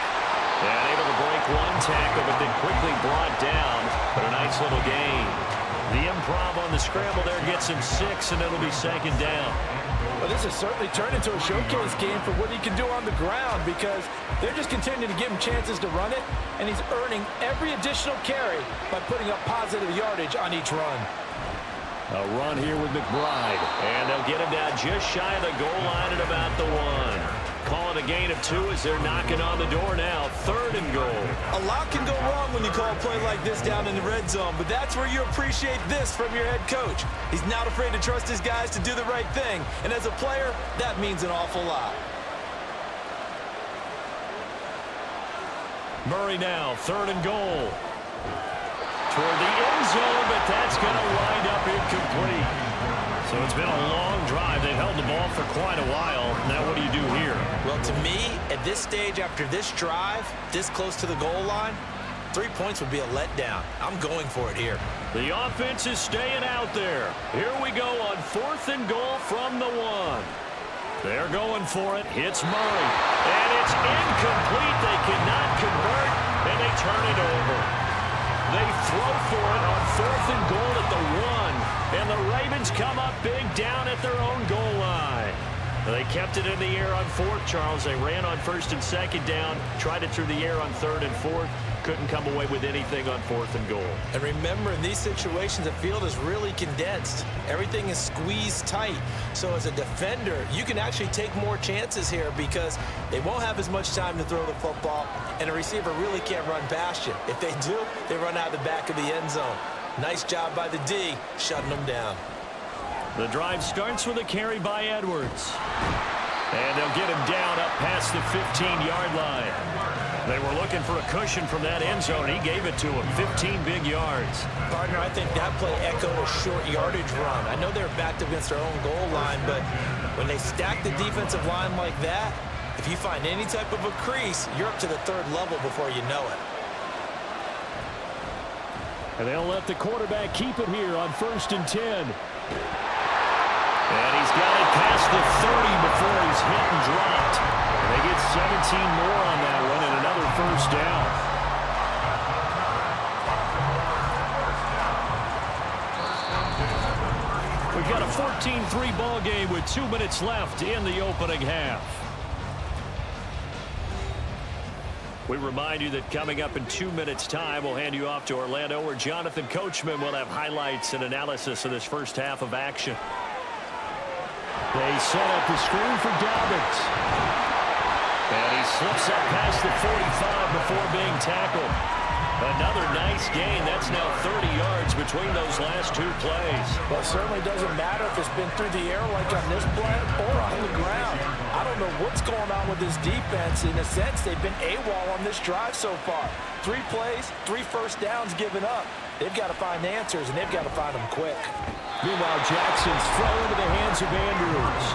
And able to break one tackle, but then quickly brought down. But a nice little gain. The improv on the scramble there gets him 6, and it'll be 2nd down. Well, this has certainly turned into a showcase game for what he can do on the ground because they're just continuing to give him chances to run it, and he's earning every additional carry by putting up positive yardage on each run. A run here with McBride, and they'll get him down just shy of the goal line at about the 1. Call it a gain of 2 as they're knocking on the door now. 3rd and goal. A lot can go wrong when you call a play like this down in the red zone, but that's where you appreciate this from your head coach. He's not afraid to trust his guys to do the right thing, and as a player, that means an awful lot. Murray now, 3rd and goal. Toward the end zone, but that's going to wind up incomplete. So it's been a long drive. They've held the ball for quite a while. Now what do you do here? Well, to me, at this stage, after this drive, this close to the goal line, 3 points would be a letdown. I'm going for it here. The offense is staying out there. Here we go on 4th and goal from the 1. They're going for it. Hits Murray. And it's incomplete. They cannot convert, and they turn it over. They throw for it on 4th and goal at the 1. And the Ravens come up big down at their own goal line. They kept it in the air on 4th, Charles. They ran on 1st and 2nd down, tried it through the air on 3rd and 4th. Couldn't come away with anything on 4th and goal. And remember, in these situations, the field is really condensed. Everything is squeezed tight. So as a defender, you can actually take more chances here because they won't have as much time to throw the football, and a receiver really can't run past you. If they do, they run out the back of the end zone. Nice job by the D, shutting them down. The drive starts with a carry by Edwards. And they'll get him down up past the 15-yard line. They were looking for a cushion from that end zone. He gave it to him, 15 big yards. Partner, I think that play echoed a short yardage run. I know they were backed against their own goal line, but when they stack the defensive line like that, if you find any type of a crease, you're up to the 3rd level before you know it. And they'll let the quarterback keep it here on 1st and 10. And he's got it past the 30 before he's hit and dropped. They get 17 more on that one and another 1st down. We've got a 14-3 ball game with 2 minutes left in the opening half. We remind you that coming up in 2 minutes' time, we'll hand you off to Orlando, where Jonathan Coachman will have highlights and analysis of this first half of action. They set up the screen for Dobbins. And he slips up past the 45 before being tackled. Another nice gain. That's now 30 yards between those last 2 plays. Well, it certainly doesn't matter if it's been through the air like on this play or on the ground. I don't know what's going on with this defense. In a sense, they've been AWOL on this drive so far. 3 plays, 3 first downs given up. They've got to find answers, and they've got to find them quick. Meanwhile, Jackson's throw into the hands of Andrews.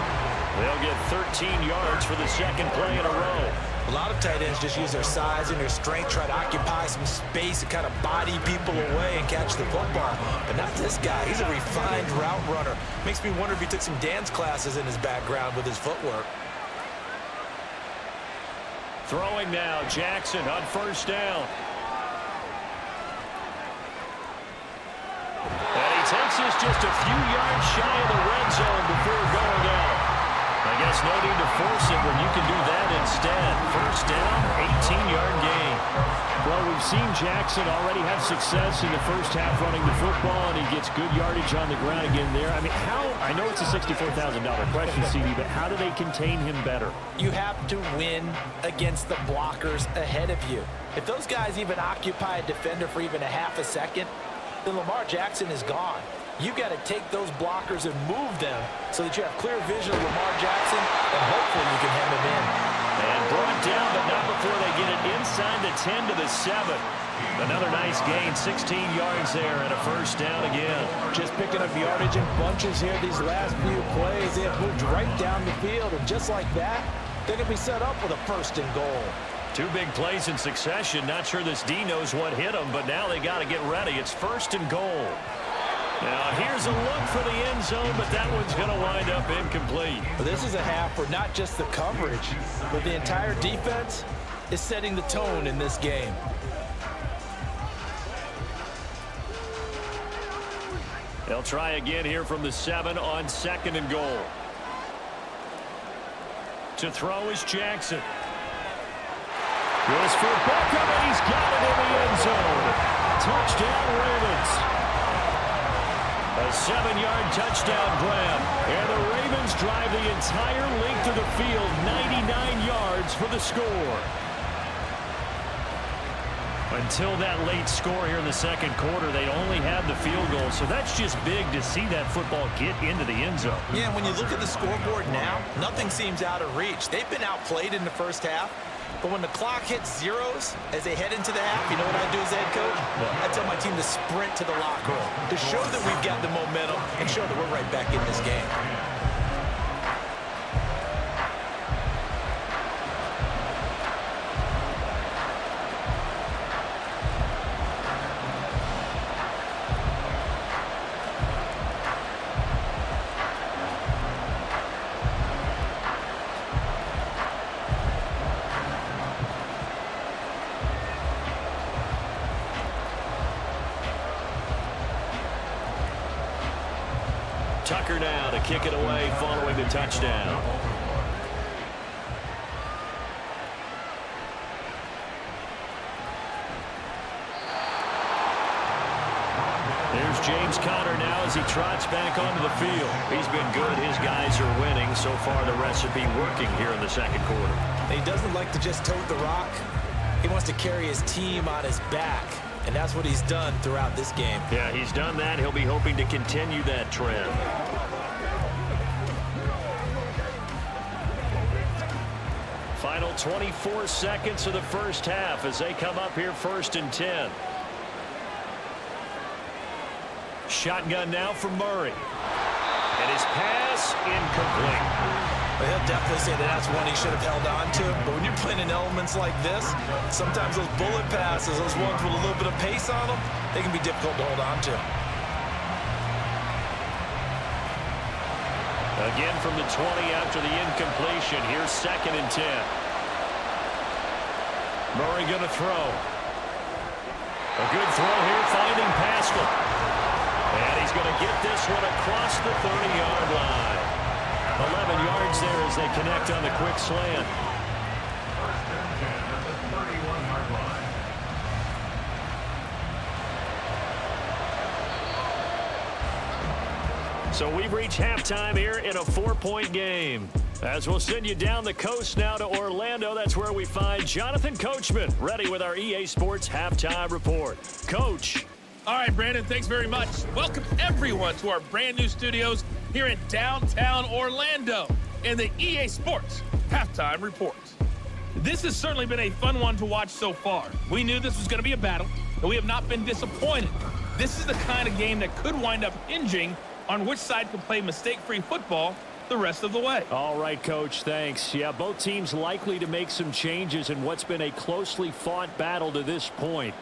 They'll get 13 yards for the 2nd play in a row. A lot of tight ends just use their size and their strength, try to occupy some space and kind of body people away and catch the football. But not this guy. He's a refined route runner. Makes me wonder if he took some dance classes in his background with his footwork. Throwing now, Jackson on 1st down. And he takes us just a few yards shy of the red zone before going out. I guess no need to force it when you can do that instead. 1st down, 18-yard gain. Well, we've seen Jackson already have success in the first half running the football, and he gets good yardage on the ground again there. I mean, I know it's a $64,000 question, CD, but how do they contain him better? You have to win against the blockers ahead of you. If those guys even occupy a defender for even a half a second, then Lamar Jackson is gone. You've got to take those blockers and move them so that you have clear vision of Lamar Jackson, and hopefully you can hem him in. And brought down, but not before they get it inside the 10 to the 7. Another nice gain, 16 yards there, and a 1st down again. Just picking up yardage in bunches here these last few plays. They have moved right down the field, and just like that, they're going to be set up with a 1st and goal. 2 big plays in succession. Not sure this D knows what hit him, but now they got to get ready. It's 1st and goal. Now here's a look for the end zone, but that one's going to wind up incomplete. But this is a half for not just the coverage, but the entire defense. is setting the tone in this game. They'll try again here from the 7 on 2nd and goal. To throw is Jackson. Goes for Beckham, and he's got it in the end zone. Touchdown, Ravens. A 7-yard touchdown grab. And the Ravens drive the entire length of the field, 99 yards for the score. Until that late score here in the second quarter, they only had the field goal. So that's just big to see that football get into the end zone. Yeah, when you look at the scoreboard now, nothing seems out of reach. They've been outplayed in the first half. But when the clock hits zeros as they head into the half, you know what I do as head coach? I tell my team to sprint to the locker room to show that we've got the momentum and show that we're right back in this game. Tucker now to kick it away following the touchdown. There's James Conner now as he trots back onto the field. He's been good. His guys are winning. So far, the recipe working here in the second quarter. He doesn't like to just tote the rock. He wants to carry his team on his back. And that's what he's done throughout this game. Yeah, he's done that. He'll be hoping to continue that trend. Final 24 seconds of the first half as they come up here 1st and 10. Shotgun now from Murray. And his pass incomplete. But he'll definitely say that that's one he should have held on to. But when you're playing in elements like this, sometimes those bullet passes, those ones with a little bit of pace on them, they can be difficult to hold on to. Again from the 20 after the incompletion. Here's 2nd and 10. Murray going to throw. A good throw here, finding Pascal. And he's going to get this one across the 30-yard line. 11 yards there as they connect on the quick slant. So we've reached halftime here in a 4-point game. As we'll send you down the coast now to Orlando, that's where we find Jonathan Coachman, ready with our EA Sports Halftime Report. Coach. All right, Brandon, thanks very much. Welcome, everyone, to our brand-new studios here in downtown Orlando in the EA Sports Halftime Report. This has certainly been a fun one to watch so far. We knew this was going to be a battle, but we have not been disappointed. This is the kind of game that could wind up hinging on which side can play mistake-free football the rest of the way. All right, Coach, thanks. Yeah, both teams likely to make some changes in what's been a closely fought battle to this point.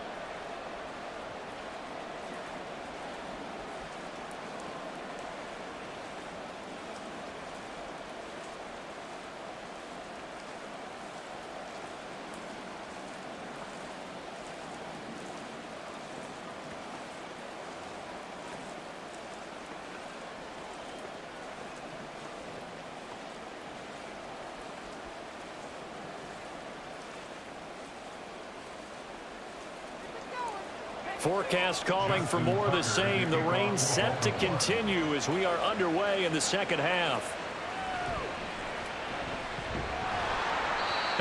Forecast calling for more of the same. The rain set to continue as we are underway in the second half.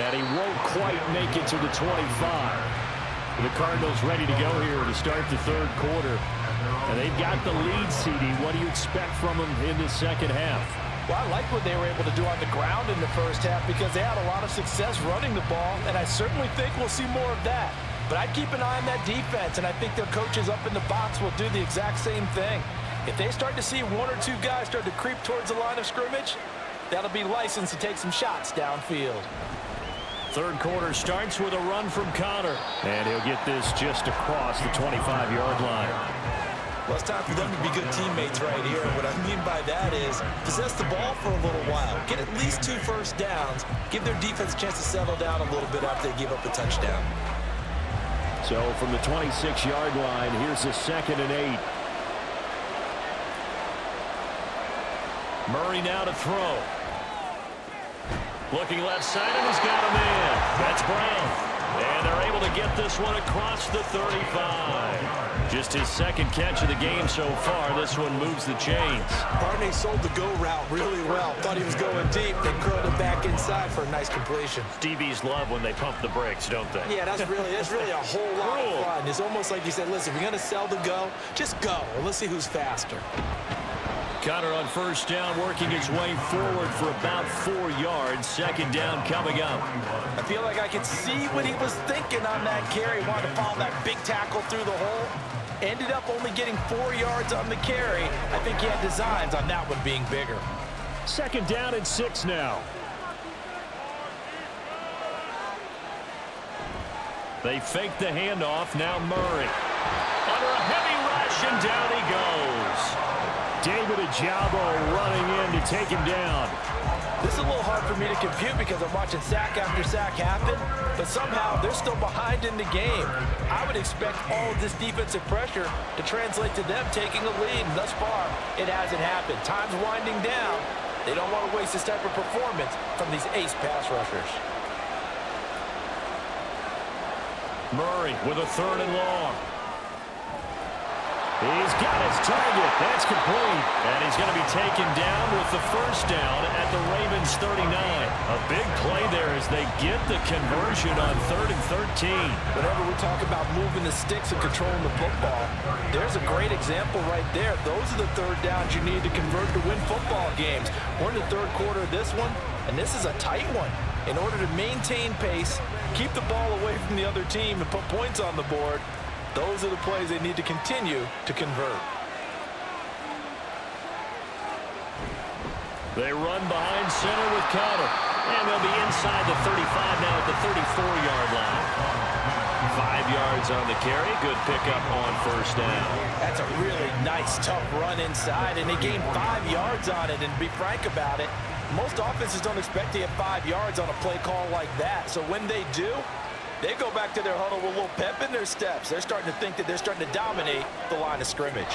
And he won't quite make it to the 25. The Cardinals ready to go here to start the third quarter. And they've got the lead, CD. What do you expect from them in the second half? Well, I like what they were able to do on the ground in the first half because they had a lot of success running the ball, and I certainly think we'll see more of that. But I'd keep an eye on that defense, and I think their coaches up in the box will do the exact same thing. If they start to see one or two guys start to creep towards the line of scrimmage, that'll be licensed to take some shots downfield. Third quarter starts with a run from Conner. And he'll get this just across the 25-yard line. Well, it's time for them to be good teammates right here. What I mean by that is possess the ball for a little while. Get at least 2 first downs. Give their defense a chance to settle down a little bit after they give up a touchdown. So from the 26-yard line, here's a 2nd and 8. Murray now to throw. Looking left side, and he's got a man. That's Brown. And they're able to get this one across the 35. Just his 2nd catch of the game so far. This one moves the chains. Barney sold the go route really well. Thought he was going deep. They curled it back inside for a nice completion. DBs love when they pump the brakes, don't they? Yeah, that's really a whole lot of fun. It's almost like you said, listen, if you're going to sell the go, just go. And let's see who's faster. Cutter on 1st down, working his way forward for about 4 yards. 2nd down coming up. I feel like I could see what he was thinking on that carry. Wanted to follow that big tackle through the hole. Ended up only getting 4 yards on the carry. I think he had designs on that one being bigger. 2nd down and 6 now. They fake the handoff. Now Murray. Under a heavy rush, and down he goes. David Ajabo running in to take him down. This is a little hard for me to compute because I'm watching sack after sack happen, but somehow they're still behind in the game. I would expect all of this defensive pressure to translate to them taking a lead, and thus far, it hasn't happened. Time's winding down. They don't want to waste this type of performance from these ace pass rushers. Murray with a 3rd and long. He's got his target. That's complete. And he's going to be taken down with the 1st down at the Ravens 39. A big play there as they get the conversion on 3rd and 13. Whenever we talk about moving the sticks and controlling the football, there's a great example right there. Those are the 3rd downs you need to convert to win football games. We're in the 3rd quarter of this one, and this is a tight one. In order to maintain pace, keep the ball away from the other team, and put points on the board, those are the plays they need to continue to convert. They run behind center with Cutter. And they'll be inside the 35 now at the 34-yard line. 5 yards on the carry. Good pickup on 1st down. That's a really nice, tough run inside, and they gained 5 yards on it. And to be frank about it, most offenses don't expect to get 5 yards on a play call like that. So when they do, they go back to their huddle with a little pep in their steps. They're starting to think that they're starting to dominate the line of scrimmage.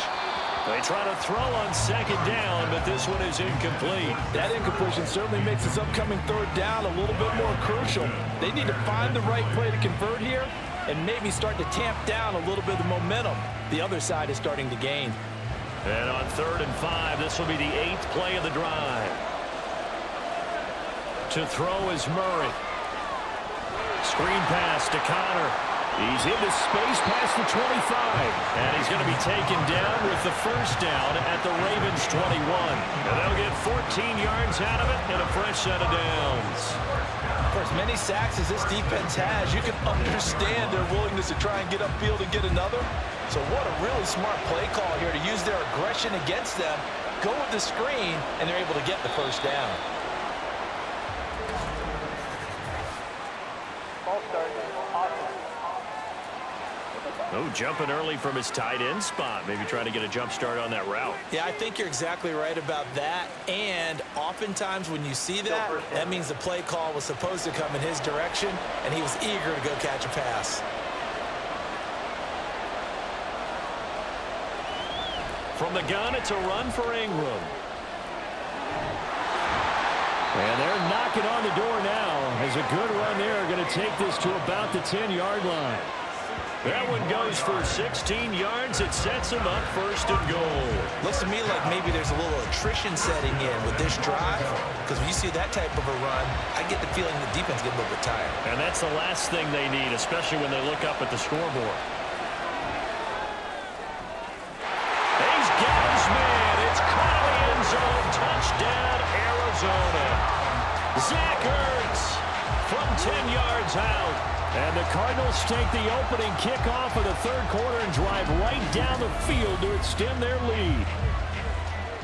They try to throw on 2nd down, but this one is incomplete. That incompletion certainly makes this upcoming 3rd down a little bit more crucial. They need to find the right play to convert here and maybe start to tamp down a little bit of the momentum the other side is starting to gain. And on 3rd and 5, this will be the 8th play of the drive. To throw is Murray. Screen pass to Connor. He's into space past the 25. And he's going to be taken down with the 1st down at the Ravens 21. And they'll get 14 yards out of it and a fresh set of downs. For as many sacks as this defense has, you can understand their willingness to try and get upfield and get another. So what a really smart play call here to use their aggression against them, go with the screen, and they're able to get the 1st down. Oh, jumping early from his tight end spot. Maybe trying to get a jump start on that route. Yeah, I think you're exactly right about that. And oftentimes when you see that, that means the play call was supposed to come in his direction, and he was eager to go catch a pass. From the gun, it's a run for Ingram. And they're knocking on the door now. As a good run there, going to take this to about the 10-yard line. That one goes for 16 yards. It sets him up 1st and goal. Looks to me like maybe there's a little attrition setting in with this drive, because when you see that type of a run, I get the feeling the defense gets a little bit tired. And that's the last thing they need, especially when they look up at the scoreboard. He's got his man. It's caught in the end zone. Touchdown, Arizona. Zach Ertz from 10 yards out. And the Cardinals take the opening kickoff of the 3rd quarter and drive right down the field to extend their lead.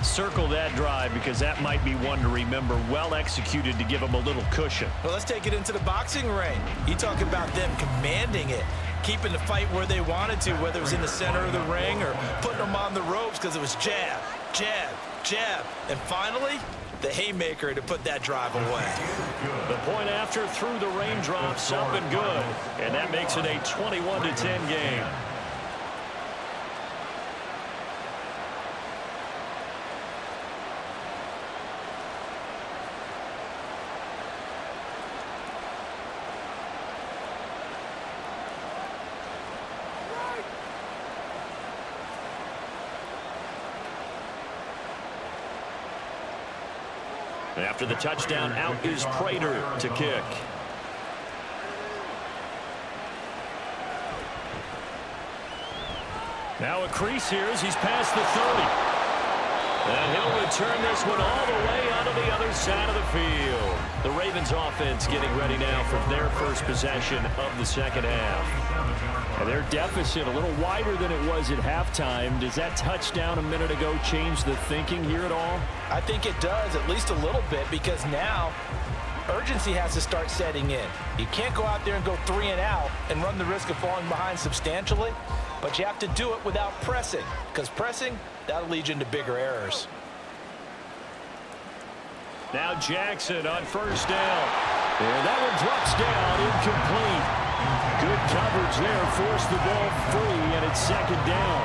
Circle that drive because that might be one to remember. Well executed to give them a little cushion. Well, let's take it into the boxing ring. You talk about them commanding it. keeping the fight where they wanted to, whether it was in the center of the ring or putting them on the ropes because it was jab, jab, jab. And finally, the haymaker to put that drive away. The point after through the raindrops, up and good. And that makes it a 21-10 game. After the touchdown, out is Prater to kick. Now a crease here as he's past the 30. And he'll return this one all the way onto the other side of the field. The Ravens offense getting ready now for their first possession of the second half. And their deficit a little wider than it was at halftime. Does that touchdown a minute ago change the thinking here at all? I think it does, at least a little bit, because now urgency has to start setting in. You can't go out there and go 3 and out and run the risk of falling behind substantially, but you have to do it without pressing, because pressing, that'll lead you into bigger errors. Now Jackson on first down. And that one drops down, incomplete. Good coverage there, forced the ball free, and it's second down.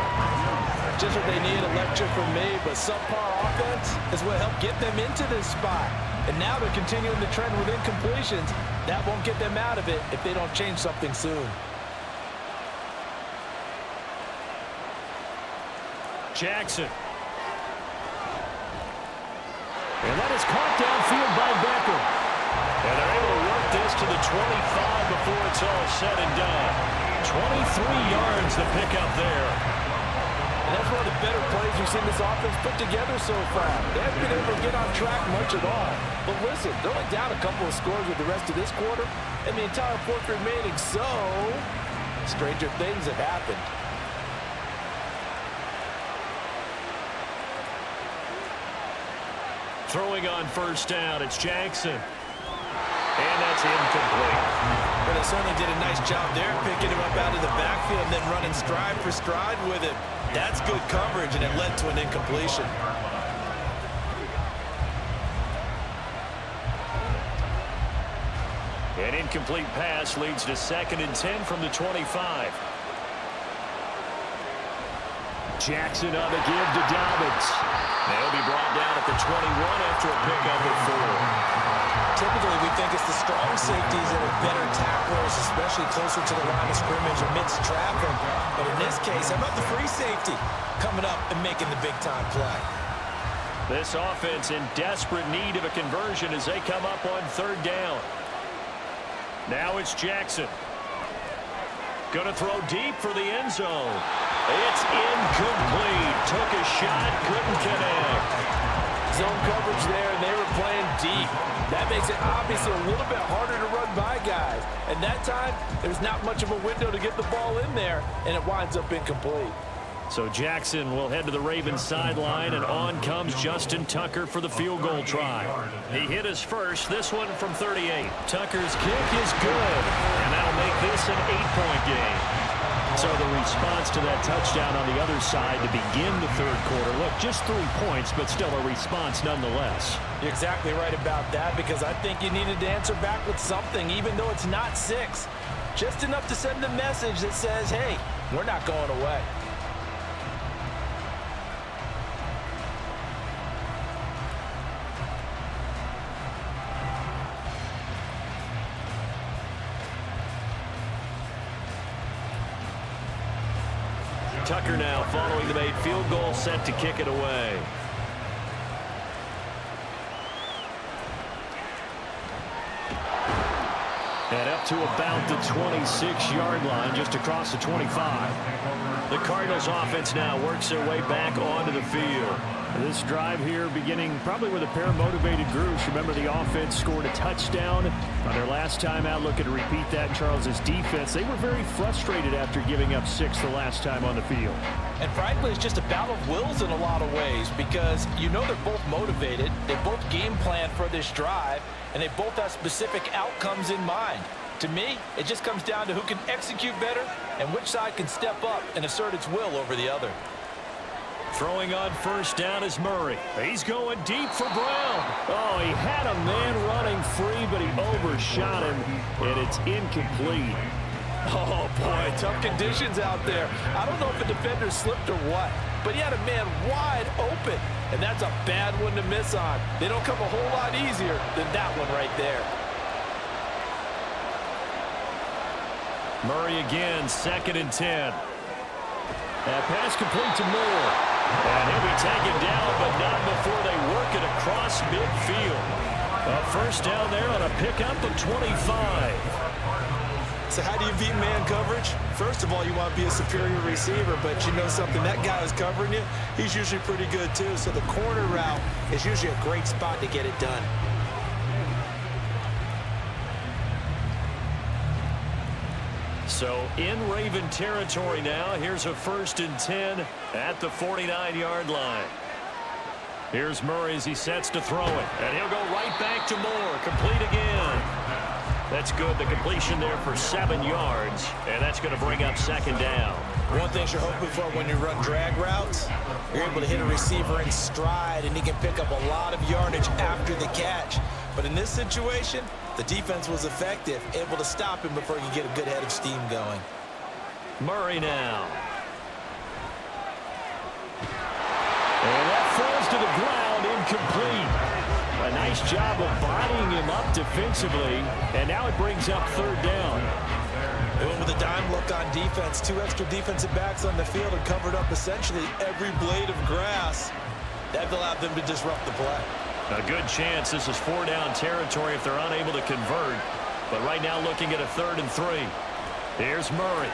Just what they need, a lecture from me, but subpar offense is what helped get them into this spot. And now they're continuing the trend with incompletions. That won't get them out of it if they don't change something soon. Jackson. And that is caught downfield by Beckham. And they're able to work this to the 25 before it's all said and done. 23 yards to pick up there. And that's one of the better plays we've seen this offense put together so far. They haven't been able to get on track much at all. But listen, they're only down a couple of scores with the rest of this quarter, and the entire fourth remaining, so stranger things have happened. Throwing on first down, it's Jackson. And that's incomplete. But they certainly did a nice job there, picking him up out of the backfield and then running stride for stride with him. That's good coverage, and it led to an incompletion. An incomplete pass leads to 2nd and 10 from the 25. Jackson on the give to Dobbins. They'll be brought down at the 21 after a pickup of 4. Typically, we think it's the strong safeties that are better tacklers, especially closer to the line of scrimmage amidst traffic. But in this case, how about the free safety coming up and making the big-time play? This offense in desperate need of a conversion as they come up on 3rd down. Now it's Jackson. Going to throw deep for the end zone. It's incomplete. Took a shot, couldn't connect. Zone coverage there, and they were playing deep. That makes it obviously a little bit harder to run by guys. And that time, there's not much of a window to get the ball in there, and it winds up incomplete. So Jackson will head to the Ravens sideline, and on comes Justin Tucker for the field goal try. He hit his first, this one from 38. Tucker's kick is good, and that'll make this an 8-point game. So the response to that touchdown on the other side to begin the 3rd quarter. Look, just 3 points, but still a response nonetheless. You're exactly right about that, because I think you needed to answer back with something, even though it's not 6. Just enough to send a message that says, hey, we're not going away. Tucker now following the made field goal, set to kick it away. And up to about the 26-yard line, just across the 25. The Cardinals offense now works their way back onto the field. This drive here beginning probably with a pair of motivated groups. Remember, the offense scored a touchdown on their last time out, looking to repeat that in Charles's defense. They were very frustrated after giving up 6 the last time on the field. And frankly, it's just a battle of wills in a lot of ways, because you know they're both motivated, they both game plan for this drive, and they both have specific outcomes in mind. To me, it just comes down to who can execute better and which side can step up and assert its will over the other. Throwing on first down is Murray. He's going deep for Brown. Oh, he had a man running free, but he overshot him, and it's incomplete. Oh, boy, tough conditions out there. I don't know if the defender slipped or what, but he had a man wide open, and that's a bad one to miss on. They don't come a whole lot easier than that one right there. Murray again, 2nd and 10. That pass complete to Moore. And he'll be taken down, but not before they work it across midfield. A first down there on a pickup of 25. So how do you beat man coverage? First of all, you want to be a superior receiver, but you know something, that guy who's covering you, he's usually pretty good too. So the corner route is usually a great spot to get it done. So in Raven territory now, here's a 1st and 10 at the 49-yard line. Here's Murray as he sets to throw it, and he'll go right back to Moore, complete again. That's good, the completion there for 7 yards, and that's going to bring up 2nd down. One thing you're hoping for when you run drag routes, you're able to hit a receiver in stride, and he can pick up a lot of yardage after the catch. But in this situation, the defense was effective, able to stop him before he could get a good head of steam going. Murray now. And that falls to the ground, incomplete. A nice job of bodying him up defensively, and now it brings up 3rd down. They went with a dime look on defense. 2 extra defensive backs on the field and covered up essentially every blade of grass. That allowed them to disrupt the play. A good chance this is 4-down territory if they're unable to convert. But right now looking at a 3rd and 3. Here's Murray.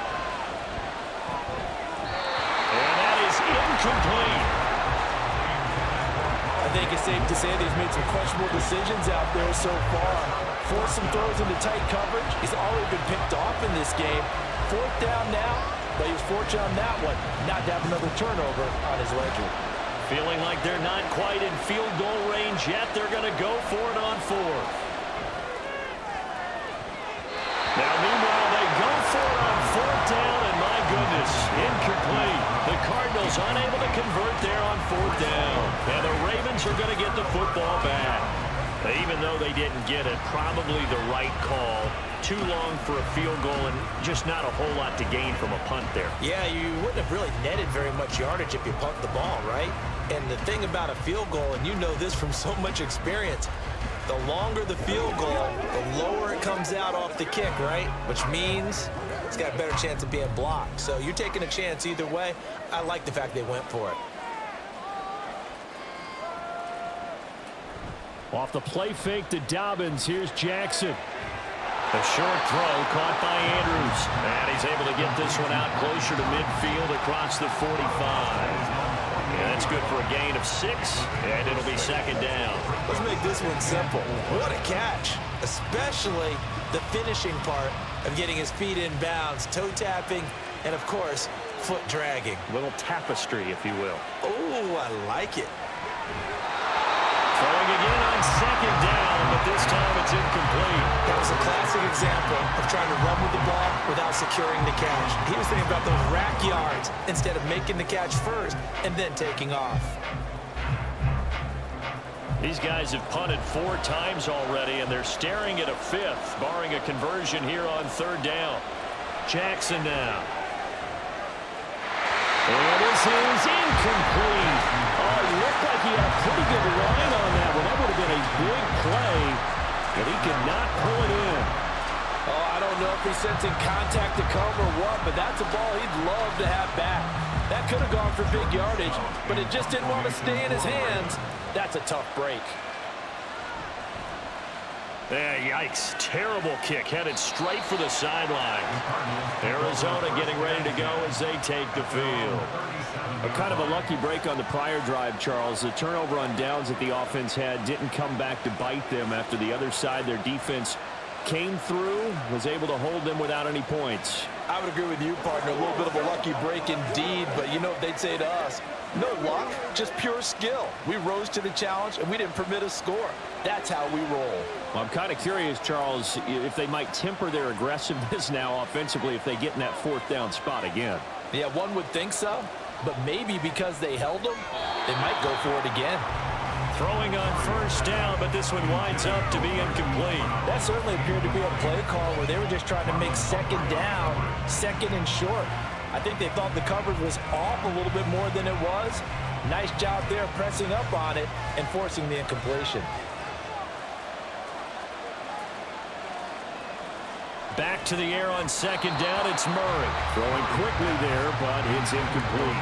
And that is incomplete. I think it's safe to say that he's made some questionable decisions out there so far. Forced some throws into tight coverage. He's already been picked off in this game. 4th down now, but he was fortunate on that one not to have another turnover on his ledger. Feeling like they're not quite in field goal range yet. They're going to go for it on 4th. Now, meanwhile, they go for it on 4th down, and my goodness, incomplete. The Cardinals unable to convert there on 4th down. And the Ravens are going to get the football back. Even though they didn't get it, probably the right call. Too long for a field goal and just not a whole lot to gain from a punt there. Yeah, you wouldn't have really netted very much yardage if you punt the ball, right? And the thing about a field goal, and you know this from so much experience, the longer the field goal, the lower it comes out off the kick, right? Which means it's got a better chance of being blocked. So you're taking a chance either way. I like the fact they went for it. Off the play fake to Dobbins, here's Jackson. A short throw caught by Andrews. And he's able to get this one out closer to midfield across the 45. And that's good for a gain of 6, and it'll be 2nd down. Let's make this one simple. What a catch, especially the finishing part of getting his feet in bounds, toe tapping, and of course, foot dragging. Little tapestry, if you will. Oh, I like it. Throwing again on 2nd down, but this time it's incomplete. That was a classic example of trying to run with the ball without securing the catch. He was thinking about those rack yards instead of making the catch first and then taking off. These guys have punted 4 times already, and they're staring at a 5th, barring a conversion here on 3rd down. Jackson now. And this is incomplete. Oh, it looked like he had a pretty good line on that one. That would have been a big play, but he could not pull it in. Oh, I don't know if he's sensing contact to come or what, but that's a ball he'd love to have back. That could have gone for big yardage, but it just didn't want to stay in his hands. That's a tough break. Yikes. Terrible kick. Headed straight for the sideline. Arizona getting ready to go as they take the field. A kind of a lucky break on the prior drive, Charles. The turnover on downs that the offense had didn't come back to bite them after the other side. Their defense came through, was able to hold them without any points. I would agree with you, partner. A little bit of a lucky break indeed, but you know what they'd say to us? No luck, just pure skill. We rose to the challenge, and we didn't permit a score. That's how we roll. Well, I'm kind of curious, Charles, if they might temper their aggressiveness now offensively if they get in that fourth down spot again. Yeah, one would think so, but maybe because they held them, they might go for it again. Throwing on first down, but this one winds up to be incomplete. That certainly appeared to be a play call where they were just trying to make second down, second and short. I think they thought the coverage was off a little bit more than it was. Nice job there pressing up on it and forcing the incompletion. Back to the air on second down, it's Murray. Throwing quickly there, but it's incomplete.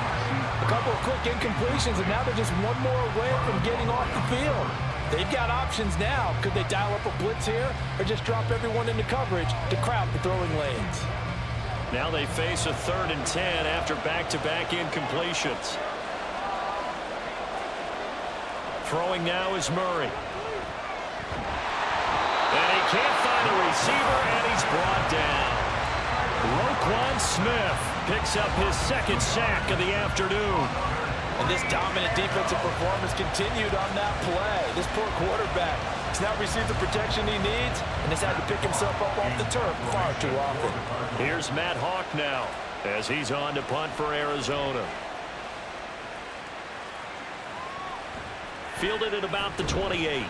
A couple of quick incompletions, and now they're just one more away from getting off the field. They've got options now. Could they dial up a blitz here or just drop everyone into coverage to crowd the throwing lanes? Now they face a 3rd and 10 after back-to-back incompletions. Throwing now is Murray. And he can't find a receiver, and he's brought down. Roquan Smith picks up his 2nd sack of the afternoon. And this dominant defensive performance continued on that play. This poor quarterback has now received the protection he needs and has had to pick himself up off the turf far too often. Here's Matt Hawk now as he's on to punt for Arizona. Fielded at about the 28.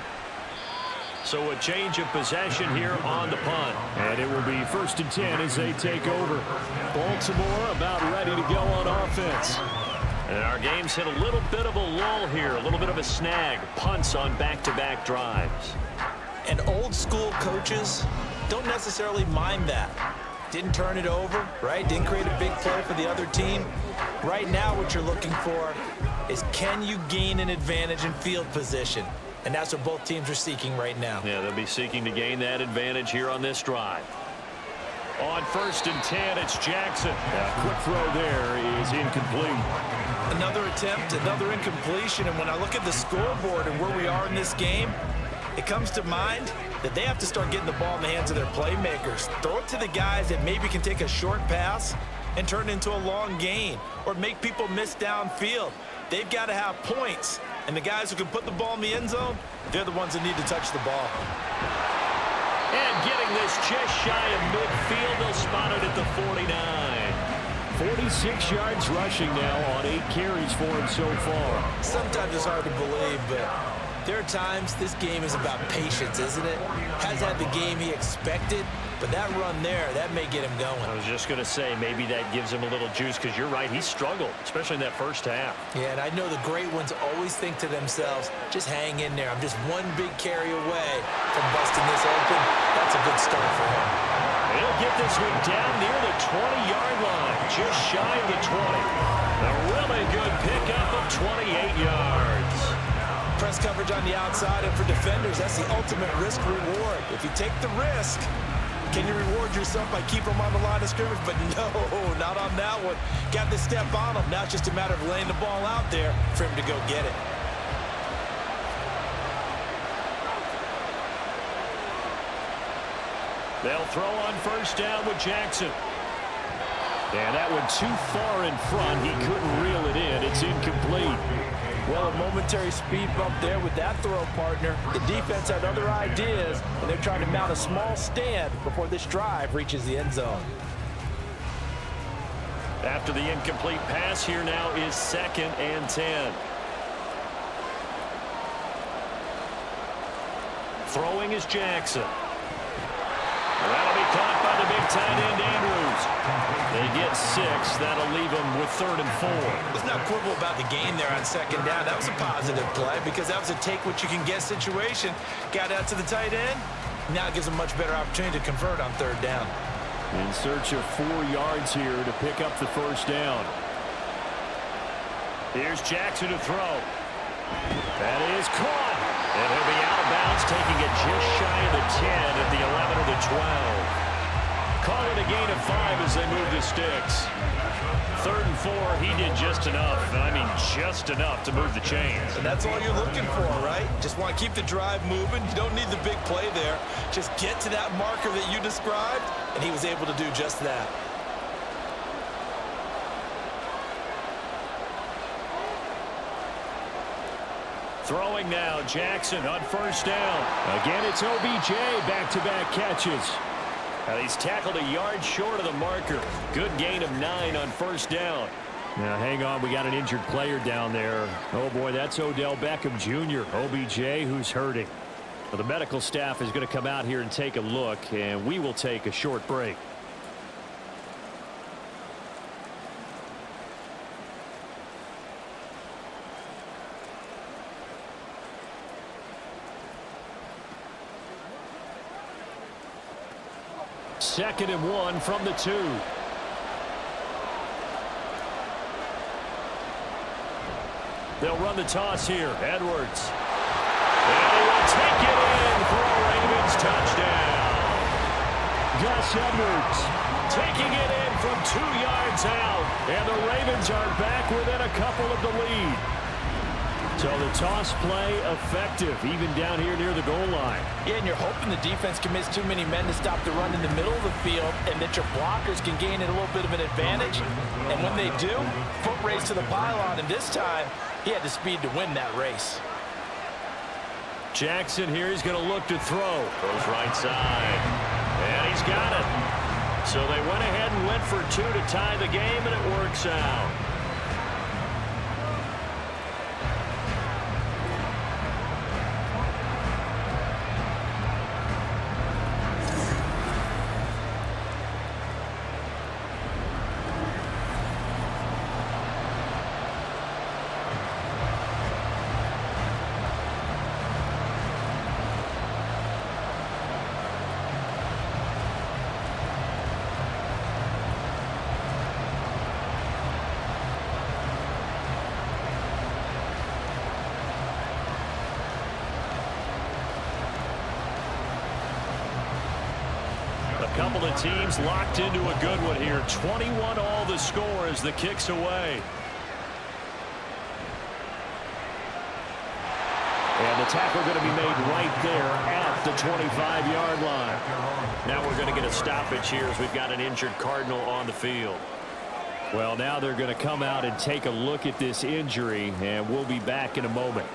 So a change of possession here on the punt. And it will be 1st and 10 as they take over. Baltimore about ready to go on offense. And our game's hit a little bit of a lull here, a little bit of a snag. Punts on back-to-back drives. And old school coaches don't necessarily mind that. Didn't turn it over, right? Didn't create a big play for the other team. Right now what you're looking for is, can you gain an advantage in field position? And that's what both teams are seeking right now. Yeah, they'll be seeking to gain that advantage here on this drive. On 1st and 10, it's Jackson. A quick throw there is incomplete. Another attempt, another incompletion, and when I look at the scoreboard and where we are in this game, it comes to mind that they have to start getting the ball in the hands of their playmakers. Throw it to the guys that maybe can take a short pass and turn it into a long gain or make people miss downfield. They've got to have points, and the guys who can put the ball in the end zone, they're the ones that need to touch the ball. And getting this just shy of midfield, they'll spot it at the 49. 46 yards rushing now on 8 carries for him so far. Sometimes it's hard to believe, but there are times this game is about patience, isn't it? Has had the game he expected, but that run there, that may get him going. I was just going to say, maybe that gives him a little juice, because you're right, he struggled, especially in that first half. Yeah, and I know the great ones always think to themselves, just hang in there. I'm just one big carry away from busting this open. That's a good start for him. He'll get this one down near the 20-yard line, just shy of the 20. A really good pickup of 28 yards. Press coverage on the outside, and for defenders, that's the ultimate risk-reward. If you take the risk, can you reward yourself by keeping them on the line of scrimmage? But no, not on that one. Got the step on him. Now it's just a matter of laying the ball out there for him to go get it. They'll throw on first down with Jackson. And that one too far in front. He couldn't reel it in. It's incomplete. Well, a momentary speed bump there with that throw, partner. The defense had other ideas, and they're trying to mount a small stand before this drive reaches the end zone. After the incomplete pass, here now is 2nd and 10. Throwing is Jackson. That'll be caught by the big tight end, Andrews. They get 6. That'll leave them with 3rd and 4. Let's not quibble about the gain there on 2nd down. That was a positive play because that was a take-what-you-can-get situation. Got out to the tight end. Now it gives them a much better opportunity to convert on 3rd down. In search of 4 yards here to pick up the first down. Here's Jackson to throw. That is caught. And he'll be out of bounds, taking it just shy of the 10 at the 11 or the 12. Call it a gain of 5 as they move the sticks. 3rd and 4, he did just enough, and I mean just enough to move the chains. And that's all you're looking for, right? Just want to keep the drive moving. You don't need the big play there. Just get to that marker that you described, and he was able to do just that. Throwing now, Jackson on 1st down. Again, it's OBJ, back-to-back catches. He's tackled a yard short of the marker. Good gain of 9 on 1st down. Now, hang on, we got an injured player down there. Oh, boy, that's Odell Beckham Jr., OBJ, who's hurting. Well, the medical staff is going to come out here and take a look, and we will take a short break. Second and 1 from the 2. They'll run the toss here. Edwards. And he will take it in for a Ravens touchdown. Gus Edwards taking it in from 2 yards out. And the Ravens are back within a couple of the lead. So the toss play effective, even down here near the goal line. Yeah, and you're hoping the defense commits too many men to stop the run in the middle of the field and that your blockers can gain a little bit of an advantage. And when they do, foot race to the pylon, and this time he had the speed to win that race. Jackson here, he's going to look to throw. Goes right side. And he's got it. So they went ahead and went for 2 to tie the game, and it works out. Couple of teams locked into a good one here. 21 all the score as the kick's away. And the tackle going to be made right there at the 25-yard line. Now we're going to get a stoppage here as we've got an injured Cardinal on the field. Well, now they're going to come out and take a look at this injury, and we'll be back in a moment.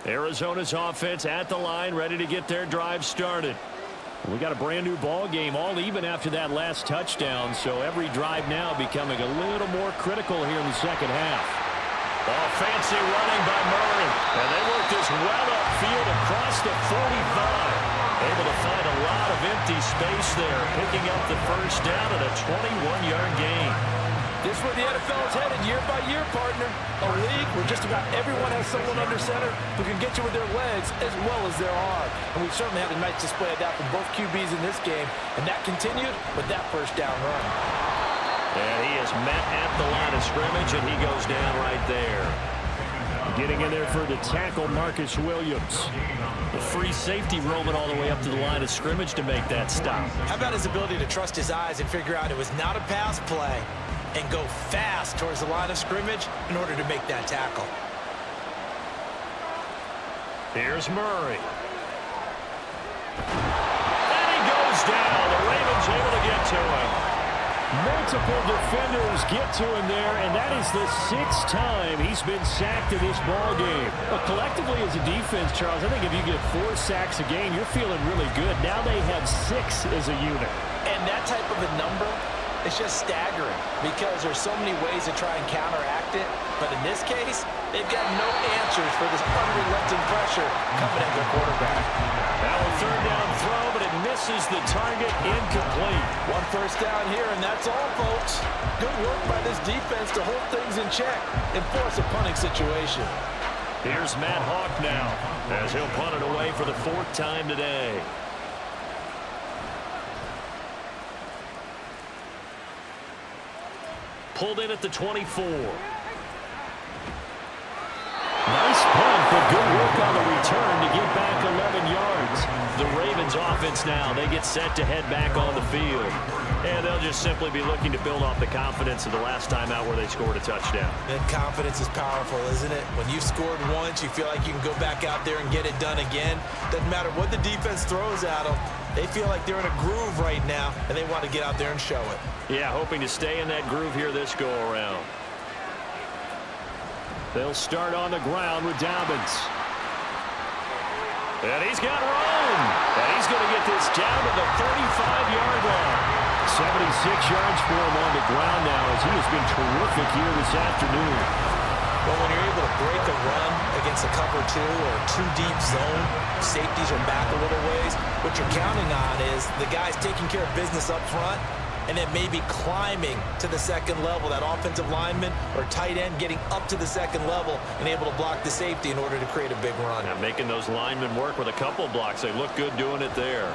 Arizona's offense at the line, ready to get their drive started. We got a brand new ball game, all even after that last touchdown, so every drive now becoming a little more critical here in the second half. Oh, fancy running by Murray, and they work this well upfield across the 45. Able to find a lot of empty space there, picking up the first down and a 21-yard gain. This is where the NFL is headed year by year, partner. A league where just about everyone has someone under center who can get you with their legs as well as their arm. And we've certainly had a nice display of that from both QBs in this game. And that continued with that first down run. And he is met at the line of scrimmage, and he goes down right there. Getting in there for the tackle, Marcus Williams. The free safety roaming all the way up to the line of scrimmage to make that stop. How about his ability to trust his eyes and figure out it was not a pass play and go fast towards the line of scrimmage in order to make that tackle. Here's Murray. And he goes down. The Ravens able to get to him. Multiple defenders get to him there, and that is the 6th time he's been sacked in this ball game. But collectively as a defense, Charles, I think if you get 4 sacks a game, you're feeling really good. Now they have 6 as a unit. And that type of a number, it's just staggering because there's so many ways to try and counteract it. But in this case, they've got no answers for this unrelenting pressure coming at their quarterback. Now a 3rd down throw, but it misses the target, incomplete. 1 first down here, and that's all, folks. Good work by this defense to hold things in check and force a punting situation. Here's Matt Hawk now as he'll punt it away for the 4th time today. Pulled in at the 24. Ravens offense now. They get set to head back on the field. And they'll just simply be looking to build off the confidence of the last time out where they scored a touchdown. And confidence is powerful, isn't it? When you've scored once, you feel like you can go back out there and get it done again. Doesn't matter what the defense throws at them. They feel like they're in a groove right now, and they want to get out there and show it. Yeah, hoping to stay in that groove here this go-around. They'll start on the ground with Dobbins. And he's got room. And he's going to get this down to the 35-yard line. 76 yards for him on the ground now as he has been terrific here this afternoon. Well, when you're able to break a run against a cover 2 or a 2-deep zone, safeties are back a little ways. What you're counting on is the guys taking care of business up front and then maybe climbing to the second level, that offensive lineman or tight end getting up to the second level and able to block the safety in order to create a big run. Yeah, making those linemen work with a couple blocks. They look good doing it there.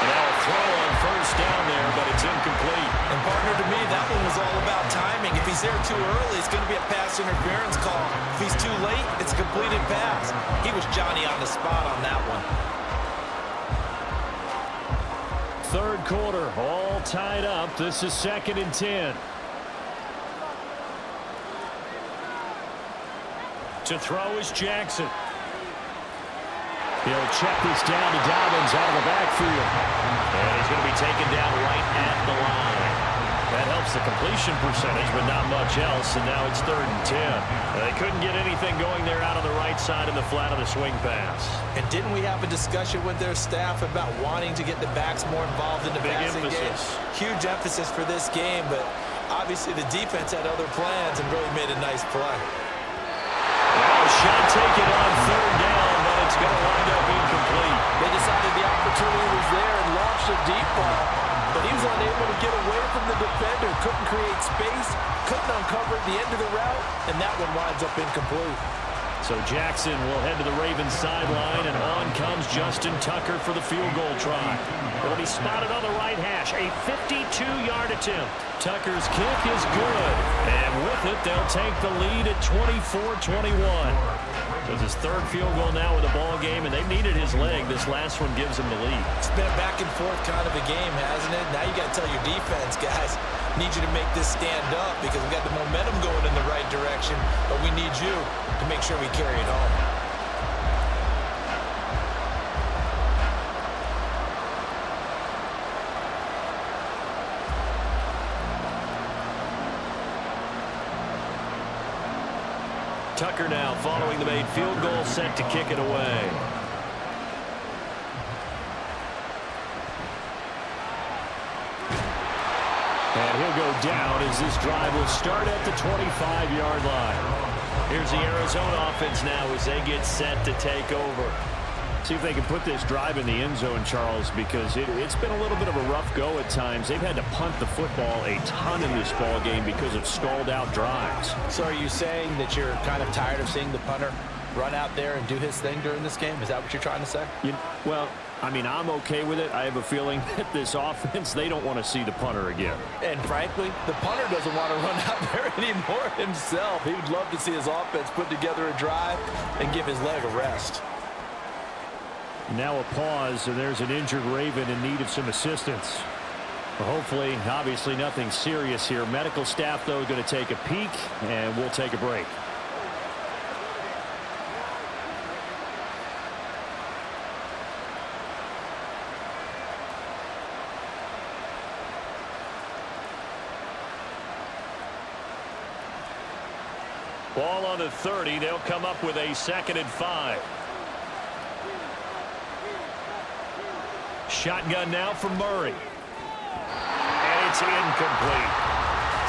Now a throw on first down there, but it's incomplete. And partner, to me, that one was all about timing. If he's there too early, it's going to be a pass interference call. If he's too late, it's a completed pass. He was Johnny on the spot on that one. Third quarter, all tied up. This is 2nd and 10. To throw is Jackson. He'll check this down to Dobbins out of the backfield. And he's going to be taken down right at the line. That helps the completion percentage, but not much else. And now it's 3rd and 10. They couldn't get anything going there out on the right side in the flat of the swing pass. And didn't we have a discussion with their staff about wanting to get the backs more involved in the passing game? Huge emphasis for this game, but obviously the defense had other plans and really made a nice play. Now a shot taken on 3rd down, but it's going to wind up incomplete. They decided the opportunity was there and launched a deep ball, but he was unable to get away from the defender, couldn't create space, couldn't uncover at the end of the route, and that one winds up incomplete. So Jackson will head to the Ravens sideline, and on comes Justin Tucker for the field goal try. It'll be spotted on the right hash, a 52-yard attempt. Tucker's kick is good, and with it, they'll take the lead at 24-21. So it's his 3rd field goal now with the ball game, and they've needed his leg. This last one gives him the lead. It's been a back-and-forth kind of a game, hasn't it? Now you got to tell your defense, guys, need you to make this stand up because we got the momentum going in the right direction, but we need you to make sure we carry it home. Tucker now following the made field goal, set to kick it away. And he'll go down as this drive will start at the 25-yard line. Here's the Arizona offense now as they get set to take over. See if they can put this drive in the end zone, Charles, because it's been a little bit of a rough go at times. They've had to punt the football a ton in this ball game because of stalled-out drives. So are you saying that you're kind of tired of seeing the punter run out there and do his thing during this game? Is that what you're trying to say? Well, I mean, I'm okay with it. I have a feeling that this offense, they don't want to see the punter again. And frankly, the punter doesn't want to run out there anymore himself. He would love to see his offense put together a drive and give his leg a rest. Now a pause, and there's an injured Raven in need of some assistance. Well, hopefully, obviously nothing serious here. Medical staff, though, going to take a peek, and we'll take a break. Ball on the 30. They'll come up with a 2nd and 5. Shotgun now from Murray. And it's incomplete.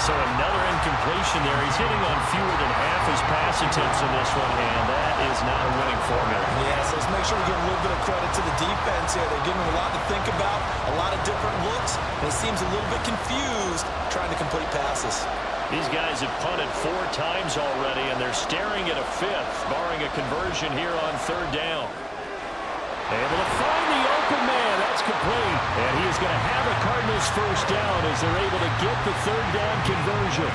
So another incompletion there. He's hitting on fewer than half his pass attempts in this one, and that is not a winning formula. Yeah, so let's make sure we give a little bit of credit to the defense here. They're giving him a lot to think about, a lot of different looks, and he seems a little bit confused trying to complete passes. These guys have punted 4 times already, and they're staring at a 5th, barring a conversion here on 3rd down. Able to find the open man. That's complete. And he is going to have a Cardinals first down as they're able to get the 3rd down conversion.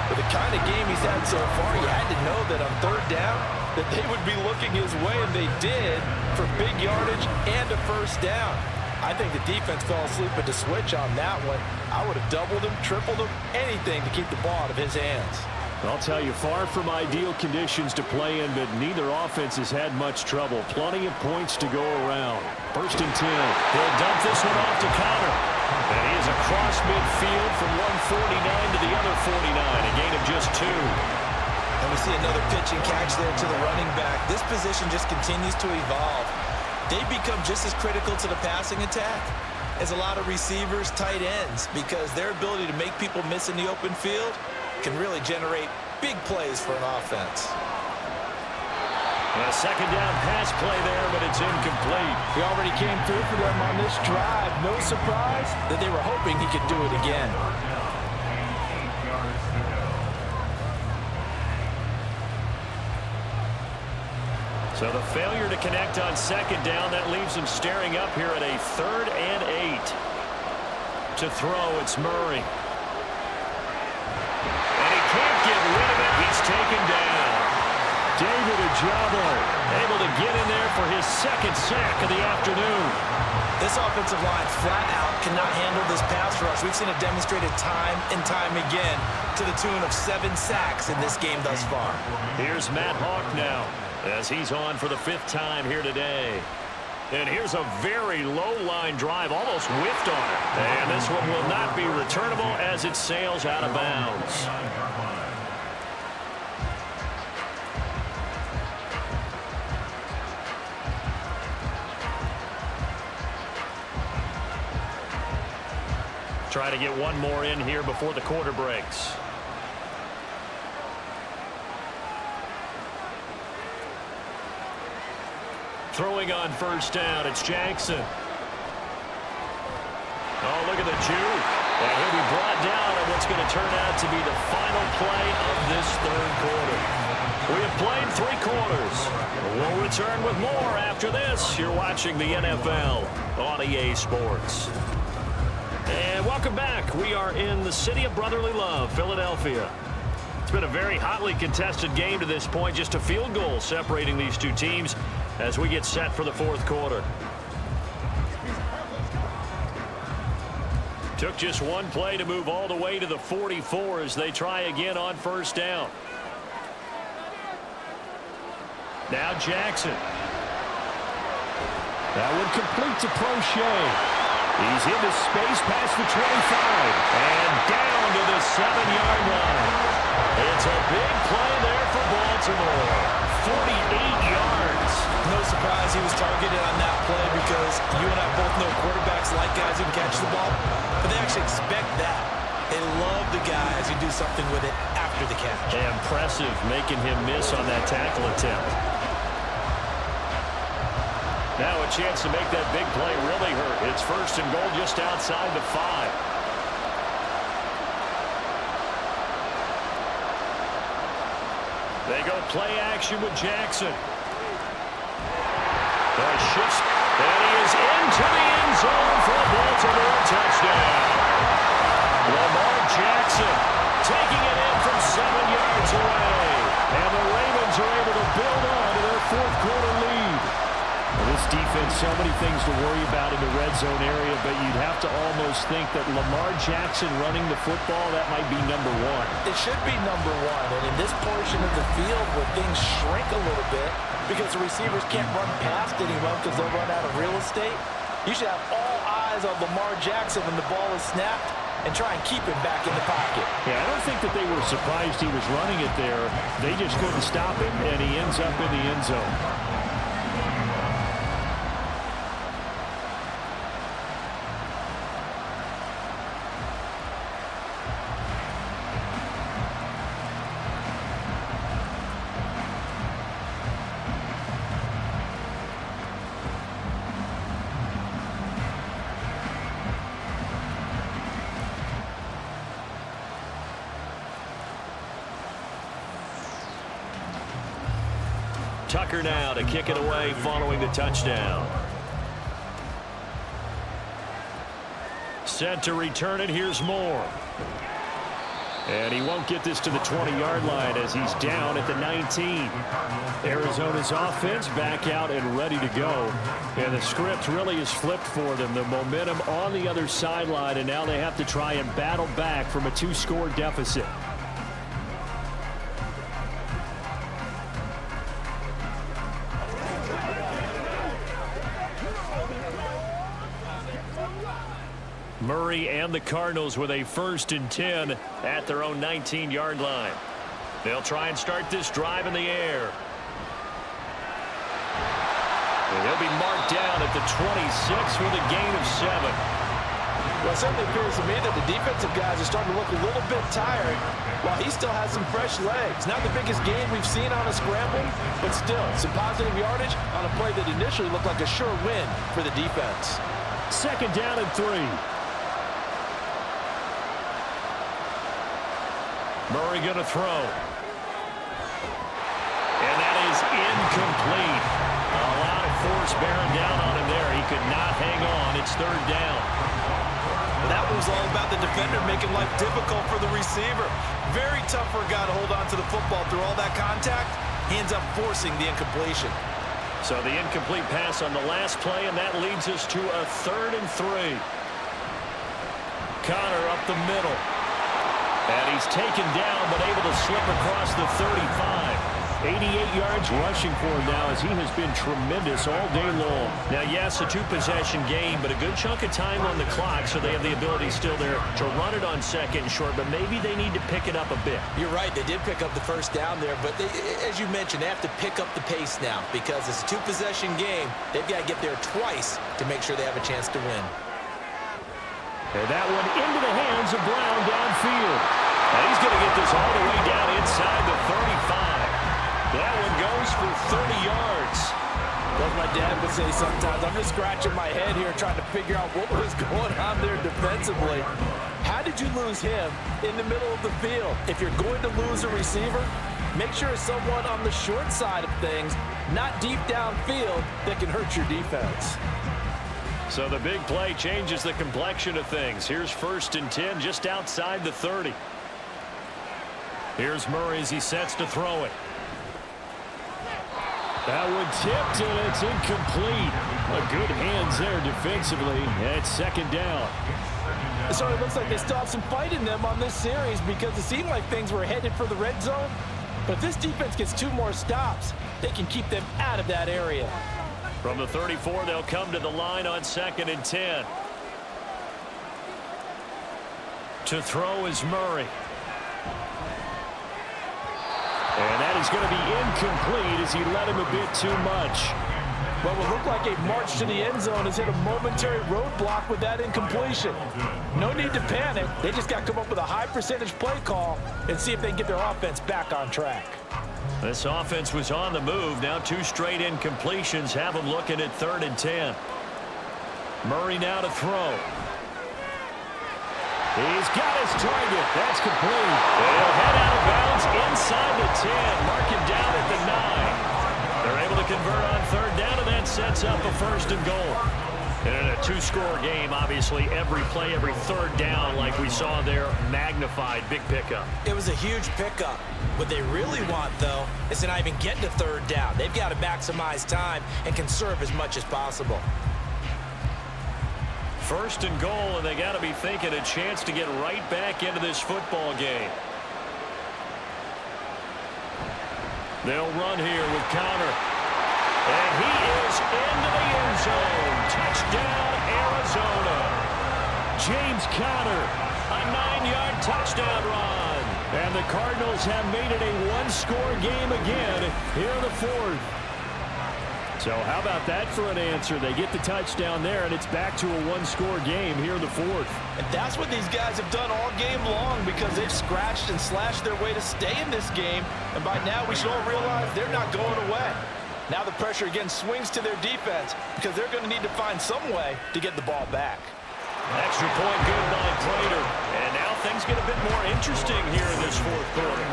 With the kind of game he's had so far, you had to know that on 3rd down, that they would be looking his way, and they did, for big yardage and a first down. I think the defense fell asleep at the switch on that one. I would have doubled him, tripled him, anything to keep the ball out of his hands. I'll tell you, far from ideal conditions to play in, but neither offense has had much trouble. Plenty of points to go around. 1st and 10. He'll dump this one off to Connor. And he is across midfield from 149 to the other 49, a gain of just 2. And we see another pitch and catch there to the running back. This position just continues to evolve. They become just as critical to the passing attack as a lot of receivers, tight ends, because their ability to make people miss in the open field can really generate big plays for an offense. A 2nd down pass play there, but it's incomplete. He already came through for them on this drive. No surprise that they were hoping he could do it again. So the failure to connect on 2nd down, that leaves them staring up here at a 3rd and 8. To throw, it's Murray. Get rid of it. He's taken down. David Ojabo able to get in there for his 2nd sack of the afternoon. This offensive line flat out cannot handle this pass rush. We've seen it demonstrated time and time again to the tune of 7 sacks in this game thus far. Here's Matt Hawk now as he's on for the 5th time here today. And here's a very low-line drive, almost whiffed on it. And this one will not be returnable as it sails out of bounds. Try to get one more in here before the quarter breaks. Throwing on 1st down, it's Jackson. Oh, look at the juke. And he'll be brought down on what's going to turn out to be the final play of this 3rd quarter. We have played 3 quarters. We'll return with more after this. You're watching the NFL on EA Sports. And welcome back. We are in the city of brotherly love, Philadelphia. It's been a very hotly contested game to this point. Just a field goal separating these two teams as we get set for the 4th quarter. Took just one play to move all the way to the 44 as they try again on 1st down. Now Jackson. That one complete to Prochet. He's into space past the 25. And down to the 7-yard line. It's a big play there for Baltimore. 48 yards. No surprise he was targeted on that play because you and I both know quarterbacks like guys who can catch the ball, but they actually expect that. They love the guys who do something with it after the catch. Impressive making him miss on that tackle attempt. Now a chance to make that big play really hurt. It's 1st and goal just outside the 5. They go play action with Jackson. The shifts, and he is into the end zone for a Baltimore touchdown. Lamar Jackson taking it in from 7 yards away. And the Ravens are able to build on to their 4th quarter lead. This defense, so many things to worry about in the red zone area, but you'd have to almost think that Lamar Jackson running the football, that might be number 1. It should be number 1, and in this portion of the field where things shrink a little bit because the receivers can't run past anyone because they'll run out of real estate, you should have all eyes on Lamar Jackson when the ball is snapped and try and keep him back in the pocket. Yeah, I don't think that they were surprised he was running it there. They just couldn't stop him, and he ends up in the end zone. Tucker now to kick it away following the touchdown. Set to return it. Here's Moore. And he won't get this to the 20-yard line as he's down at the 19. Arizona's offense back out and ready to go. And the script really is flipped for them. The momentum on the other sideline, and now they have to try and battle back from a 2-score deficit. Murray and the Cardinals with a 1st and 10 at their own 19-yard line. They'll try and start this drive in the air. And he'll be marked down at the 26 with a gain of 7. Well, it certainly appears to me that the defensive guys are starting to look a little bit tired while he still has some fresh legs. Not the biggest gain we've seen on a scramble, but still some positive yardage on a play that initially looked like a sure win for the defense. 2nd down and 3. Murray going to throw. And that is incomplete. A lot of force bearing down on him there. He could not hang on. It's 3rd down. Well, that was all about the defender making life difficult for the receiver. Very tough for a guy to hold on to the football through all that contact. He ends up forcing the incompletion. So the incomplete pass on the last play, and that leads us to a 3rd and 3. Connor up the middle. And he's taken down, but able to slip across the 35. 88 yards rushing for him now as he has been tremendous all day long. Now, yes, a 2-possession game, but a good chunk of time on the clock, so they have the ability still there to run it on 2nd and short, but maybe they need to pick it up a bit. You're right. They did pick up the 1st down there, but as you mentioned, they have to pick up the pace now because it's a 2-possession game. They've got to get there twice to make sure they have a chance to win. And that one into the hands of Brown downfield. And he's going to get this all the way down inside the 35. That one goes for 30 yards. Like my dad would say sometimes, I'm just scratching my head here trying to figure out what was going on there defensively. How did you lose him in the middle of the field? If you're going to lose a receiver, make sure it's someone on the short side of things, not deep downfield, that can hurt your defense. So the big play changes the complexion of things. Here's 1st and 10 just outside the 30. Here's Murray as he sets to throw it. That one tipped, and it's incomplete. A good hands there defensively. And it's 2nd down. So it looks like they still have some fight in them on this series because it seemed like things were headed for the red zone. But if this defense gets 2 more stops, they can keep them out of that area. From the 34, they'll come to the line on 2nd and 10. To throw is Murray. And that is going to be incomplete as he let him a bit too much. Well, it looked like a march to the end zone has hit a momentary roadblock with that incompletion. No need to panic. They just got to come up with a high percentage play call and see if they can get their offense back on track. This offense was on the move. Now 2 straight incompletions have them looking at 3rd and 10. Murray now to throw. He's got his target. That's complete. They'll head out of bounds inside the 10. Mark him down at the 9. They're able to convert on 3rd down, and that sets up a 1st and goal. And in a 2-score game, obviously, every play, every 3rd down, like we saw there, magnified. Big pickup. It was a huge pickup. What they really want, though, is to not even get to 3rd down. They've got to maximize time and conserve as much as possible. 1st and goal, and they got to be thinking a chance to get right back into this football game. They'll run here with Connor. And he is into the end zone. Touchdown, Arizona. James Conner, a 9-yard touchdown run. And the Cardinals have made it a 1-score game again here in the 4th. So how about that for an answer? They get the touchdown there, and it's back to a 1-score game here in the 4th. And that's what these guys have done all game long because they've scratched and slashed their way to stay in this game. And by now, we should all realize they're not going away. Now the pressure again swings to their defense because they're going to need to find some way to get the ball back. Extra point good by Prater. And now things get a bit more interesting here in this 4th quarter.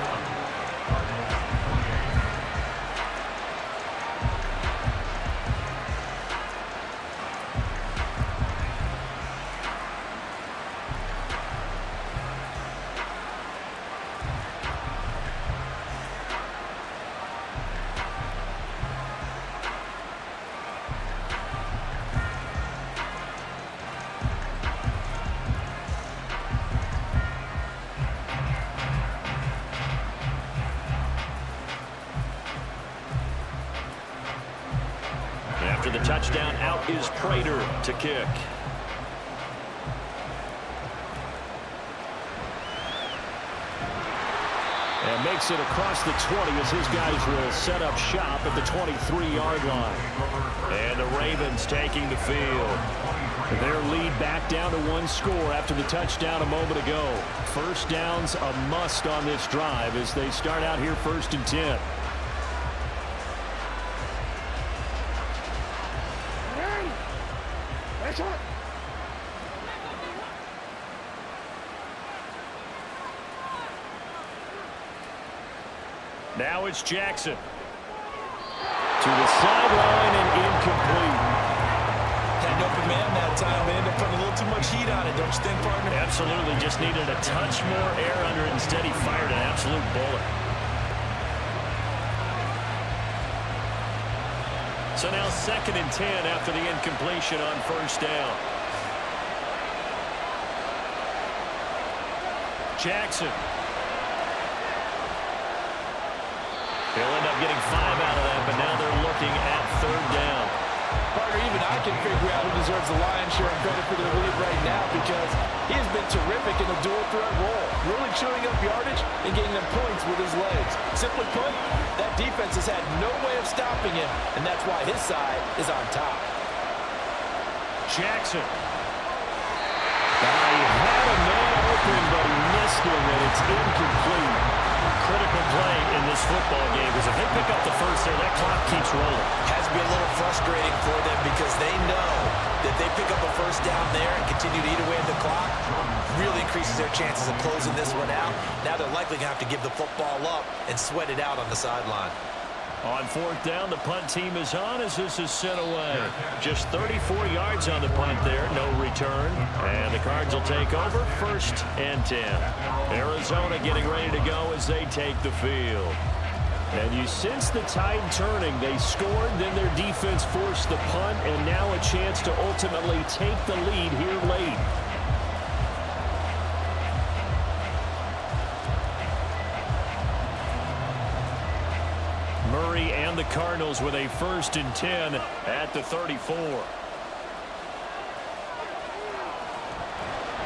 Touchdown out is Prater to kick. And makes it across the 20 as his guys will set up shop at the 23-yard line. And the Ravens taking the field. Their lead back down to 1 score after the touchdown a moment ago. First down's a must on this drive as they start out here 1st and 10. Now it's Jackson. To the sideline and incomplete. Had an open man that time. They ended up putting a little too much heat on it, don't you think, partner? Absolutely. Just needed a touch more air under it. Instead, he fired an absolute bullet. So now 2nd and 10 after the incompletion on 1st down. Jackson. They'll end up getting 5 out of that, but now they're looking at 3rd down. Partner, even I can figure out who deserves the lion's share of credit for their lead right now because he has been terrific in the dual threat role, really chewing up yardage and getting them points with his legs. Simply put, that defense has had no way of stopping him, and that's why his side is on top. Jackson. He had a man open, but he missed him, and it's incomplete. Critical play in this football game because if they pick up the first there, that clock keeps rolling. Has to be a little frustrating for them because they know that they pick up a first down there and continue to eat away at the clock, really increases their chances of closing this one out. Now they're likely going to have to give the football up and sweat it out on the sideline. On 4th down, the punt team is on as this is sent away. Just 34 yards on the punt there, no return. And the Cards will take over 1st and 10. Arizona getting ready to go as they take the field. And you sense the tide turning. They scored, then their defense forced the punt, and now a chance to ultimately take the lead here late. Murray and the Cardinals with a 1st and 10 at the 34.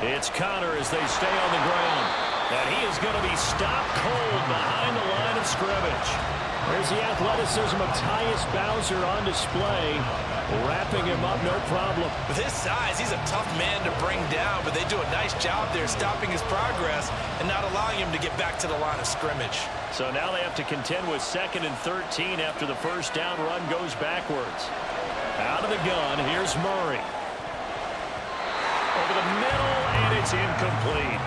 It's Connor as they stay on the ground. And he is going to be stopped cold behind the line of scrimmage. There's the athleticism of Tyus Bowser on display. Wrapping him up, no problem. With his size, he's a tough man to bring down, but they do a nice job there stopping his progress and not allowing him to get back to the line of scrimmage. So now they have to contend with 2nd and 13 after the first down run goes backwards. Out of the gun, here's Murray. Over the middle, and it's incomplete.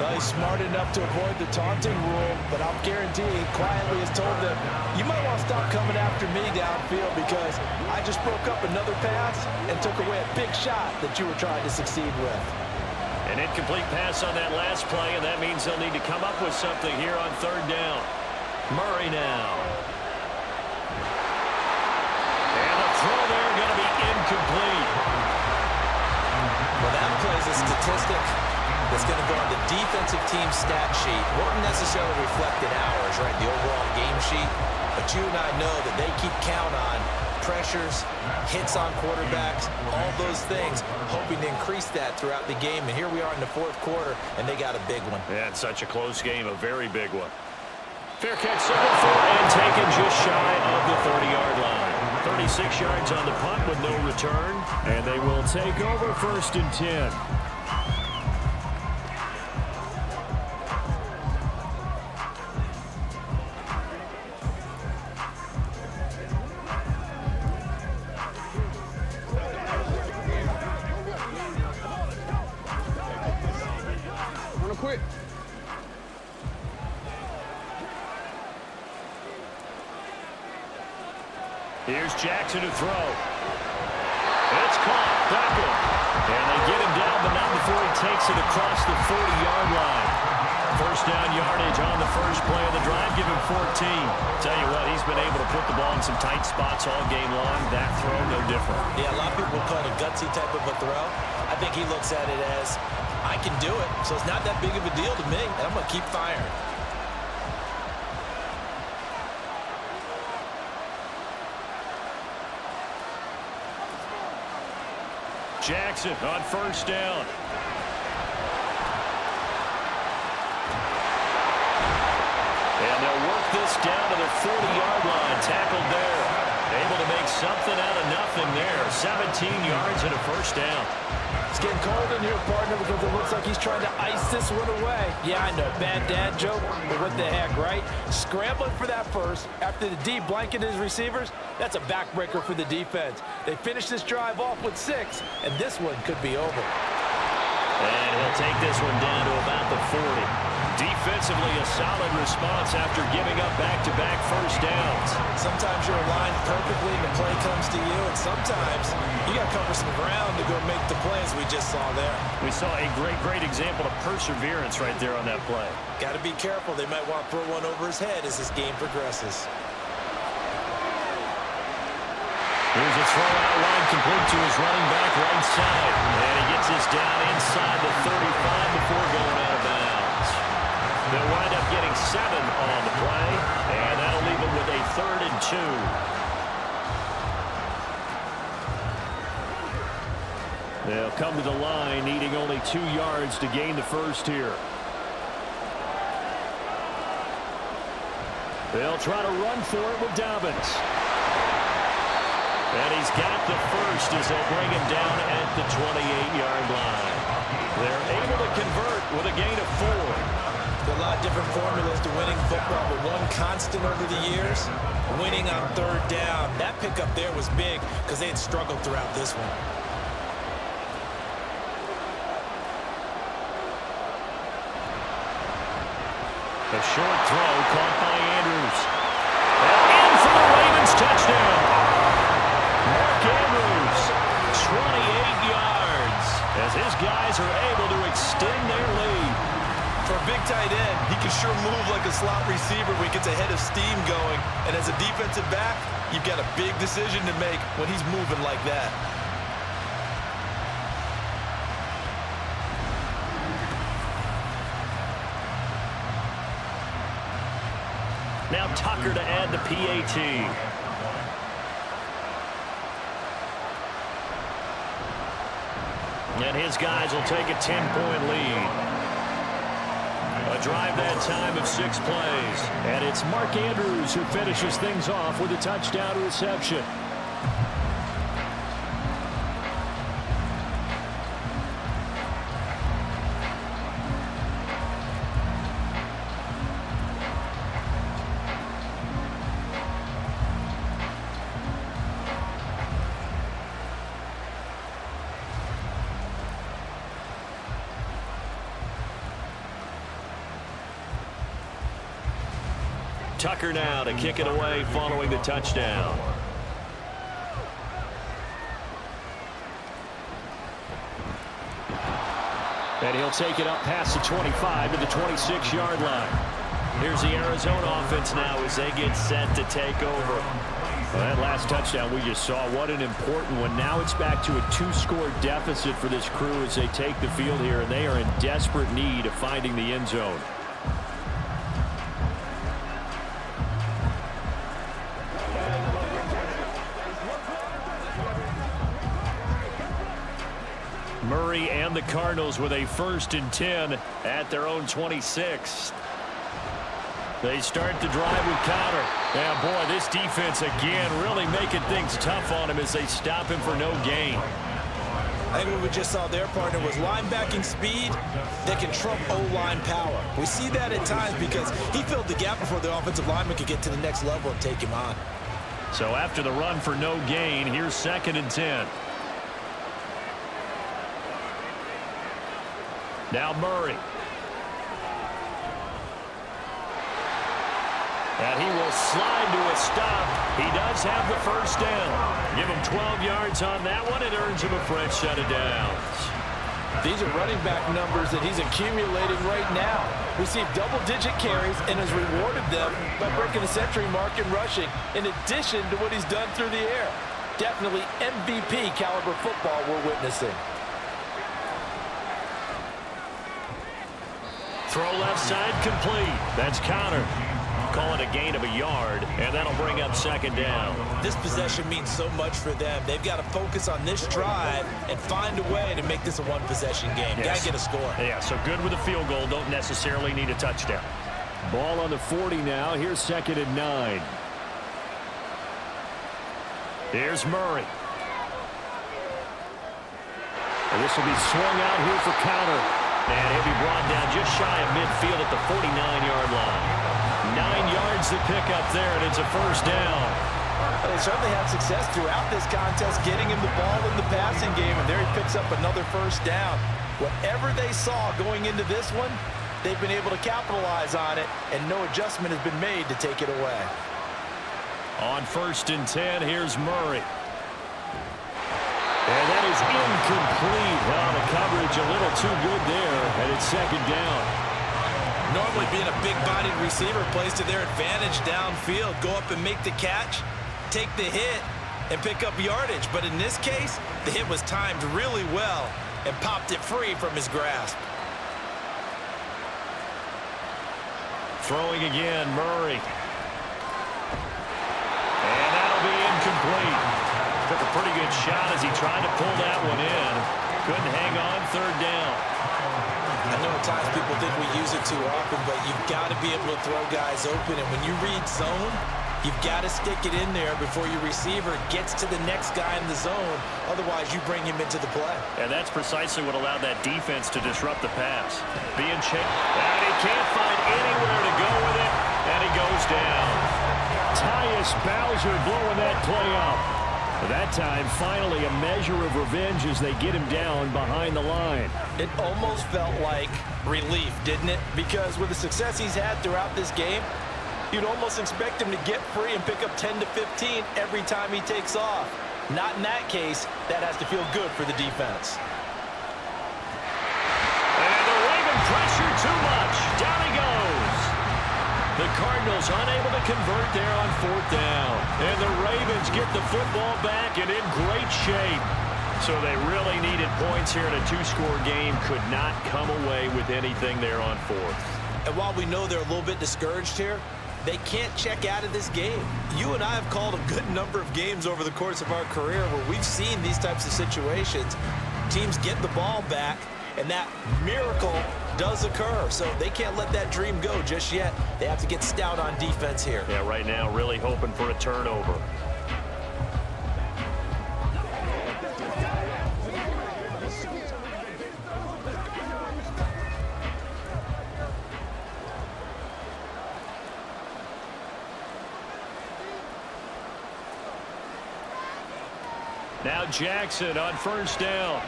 Well, he's smart enough to avoid the taunting rule, but I'll guarantee he quietly has told them, you might want to stop coming after me downfield because I just broke up another pass and took away a big shot that you were trying to succeed with. An incomplete pass on that last play, and that means they'll need to come up with something here on 3rd down. Murray now. And the throw there going to be incomplete. Well, that plays a statistic that's going to go on the defensive team stat sheet. Won't necessarily reflect in ours, right, the overall game sheet. But you and I know that they keep count on pressures, hits on quarterbacks, all those things, hoping to increase that throughout the game. And here we are in the 4th quarter, and they got a big one. Yeah, it's such a close game, a very big one. Fair catch, 7-4, and taken just shy of the 30-yard line. 36 yards on the punt with no return, and they will take over 1st and 10. Quick. Here's Jackson to throw. It's caught. Backward. And they get him down, but not before he takes it across the 40-yard line. First down yardage on the first play of the drive. Give him 14. Tell you what, he's been able to put the ball in some tight spots all game long. That throw, no different. Yeah, a lot of people call it a gutsy type of a throw. I think he looks at it as, I can do it, so it's not that big of a deal to me, and I'm going to keep firing. Jackson on first down. And they'll work this down to the 40-yard line. Tackled there. Able to make something out of nothing there. 17 yards and a first down. It's getting cold in here, partner, because it looks like he's trying to ice this one away. Yeah, I know, bad dad joke, but what the heck, right? Scrambling for that first after the D blanketed his receivers, that's a backbreaker for the defense. They finish this drive off with 6, and this one could be over. And he'll take this one down to about the 40. Defensively, a solid response after giving up back-to-back first downs. Sometimes you're aligned perfectly and the play comes to you, and sometimes you got to cover some ground to go make the plays we just saw there. We saw a great example of perseverance right there on that play. Got to be careful. They might want to throw one over his head as this game progresses. Here's a throw out line complete to his running back right side. And he gets this down inside the 35 before going out of bounds. They'll wind up getting 7 on the play, and that'll leave them with a 3rd and 2. They'll come to the line needing only 2 yards to gain the first here. They'll try to run for it with Dobbins. And he's got the first as they'll bring him down at the 28-yard line. They're able to convert with a gain of 4. A lot of different formulas to winning football, but one constant over the years, winning on 3rd down. That pickup there was big because they had struggled throughout this one. A short throw caught by Andrews. And in for the Ravens touchdown. Mark Andrews, 28 yards, as his guys are able to extend their lead. For a big tight end, he can sure move like a slot receiver when he gets a head of steam going. And as a defensive back, you've got a big decision to make when he's moving like that. Now Tucker to add the PAT. And his guys will take a 10-point lead. A drive that time of 6 plays. And it's Mark Andrews who finishes things off with a touchdown reception. Tucker now to kick it away following the touchdown. And he'll take it up past the 25 to the 26-yard line. Here's the Arizona offense now as they get set to take over. Well, that last touchdown we just saw, what an important one. Now it's back to a 2-score deficit for this crew as they take the field here, and they are in desperate need of finding the end zone. Murray and the Cardinals with a 1st and 10 at their own 26. They start the drive with Connor. Yeah, boy, this defense again really making things tough on him as they stop him for no gain. I think what we just saw their partner was linebacking speed that can trump O-line power. We see that at times because he filled the gap before the offensive lineman could get to the next level and take him on. So after the run for no gain, here's 2nd and 10. Now Murray. And he will slide to a stop. He does have the first down. Give him 12 yards on that one. It earns him a fresh set of downs. These are running back numbers that he's accumulating right now. Received double-digit carries and has rewarded them by breaking the century mark in rushing, in addition to what he's done through the air. Definitely MVP caliber football we're witnessing. Throw left side complete. That's Connor. call it a gain of a yard, and that'll bring up second down. This possession means so much for them. They've got to focus on this drive and find a way to make this a one-possession game. Yes. Got to get a score. Yeah, so good with a field goal. Don't necessarily need a touchdown. Ball on the 40 now. Here's second and 9. Here's Murray. And this will be swung out here for counter. And he'll be brought down just shy of midfield at the 49-yard line. 9 yards to pick up there, and it's a first down. They certainly had success throughout this contest getting him the ball in the passing game, and there he picks up another first down. Whatever they saw going into this one, they've been able to capitalize on it, and no adjustment has been made to take it away. On first and 10, here's Murray. And that is incomplete. Well, the coverage a little too good there, and it's second down. Normally being a big-bodied receiver plays to their advantage downfield. Go up and make the catch, take the hit, and pick up yardage. But in this case, the hit was timed really well and popped it free from his grasp. Throwing again, Murray. And that'll be incomplete. Took a pretty good shot as he tried to pull that one in. Couldn't hang on, third down. I know at times people think we use it too often, but you've got to be able to throw guys open. And when you read zone, you've got to stick it in there before your receiver gets to the next guy in the zone. Otherwise, you bring him into the play. And that's precisely what allowed that defense to disrupt the pass. Being chased, and he can't find anywhere to go with it, and he goes down. Tyus Bowser blowing that play up. That time, finally, a measure of revenge as they get him down behind the line. It almost felt like relief, didn't it? Because with the success he's had throughout this game, you'd almost expect him to get free and pick up 10 to 15 every time he takes off. Not in that case. That has to feel good for the defense. And the Raven pressure too much. Down he goes. The Cardinals unable to convert there on fourth down. And the Ravens get the football back and in great shape. So they really needed points here in a two-score game. Could not come away with anything there on fourth. And while we know they're a little bit discouraged here, they can't check out of this game. You and I have called a good number of games over the course of our career where we've seen these types of situations. Teams get the ball back, and that miracle does occur. So they can't let that dream go just yet. They have to get stout on defense here. Yeah, right now really hoping for a turnover. Now Jackson on first down.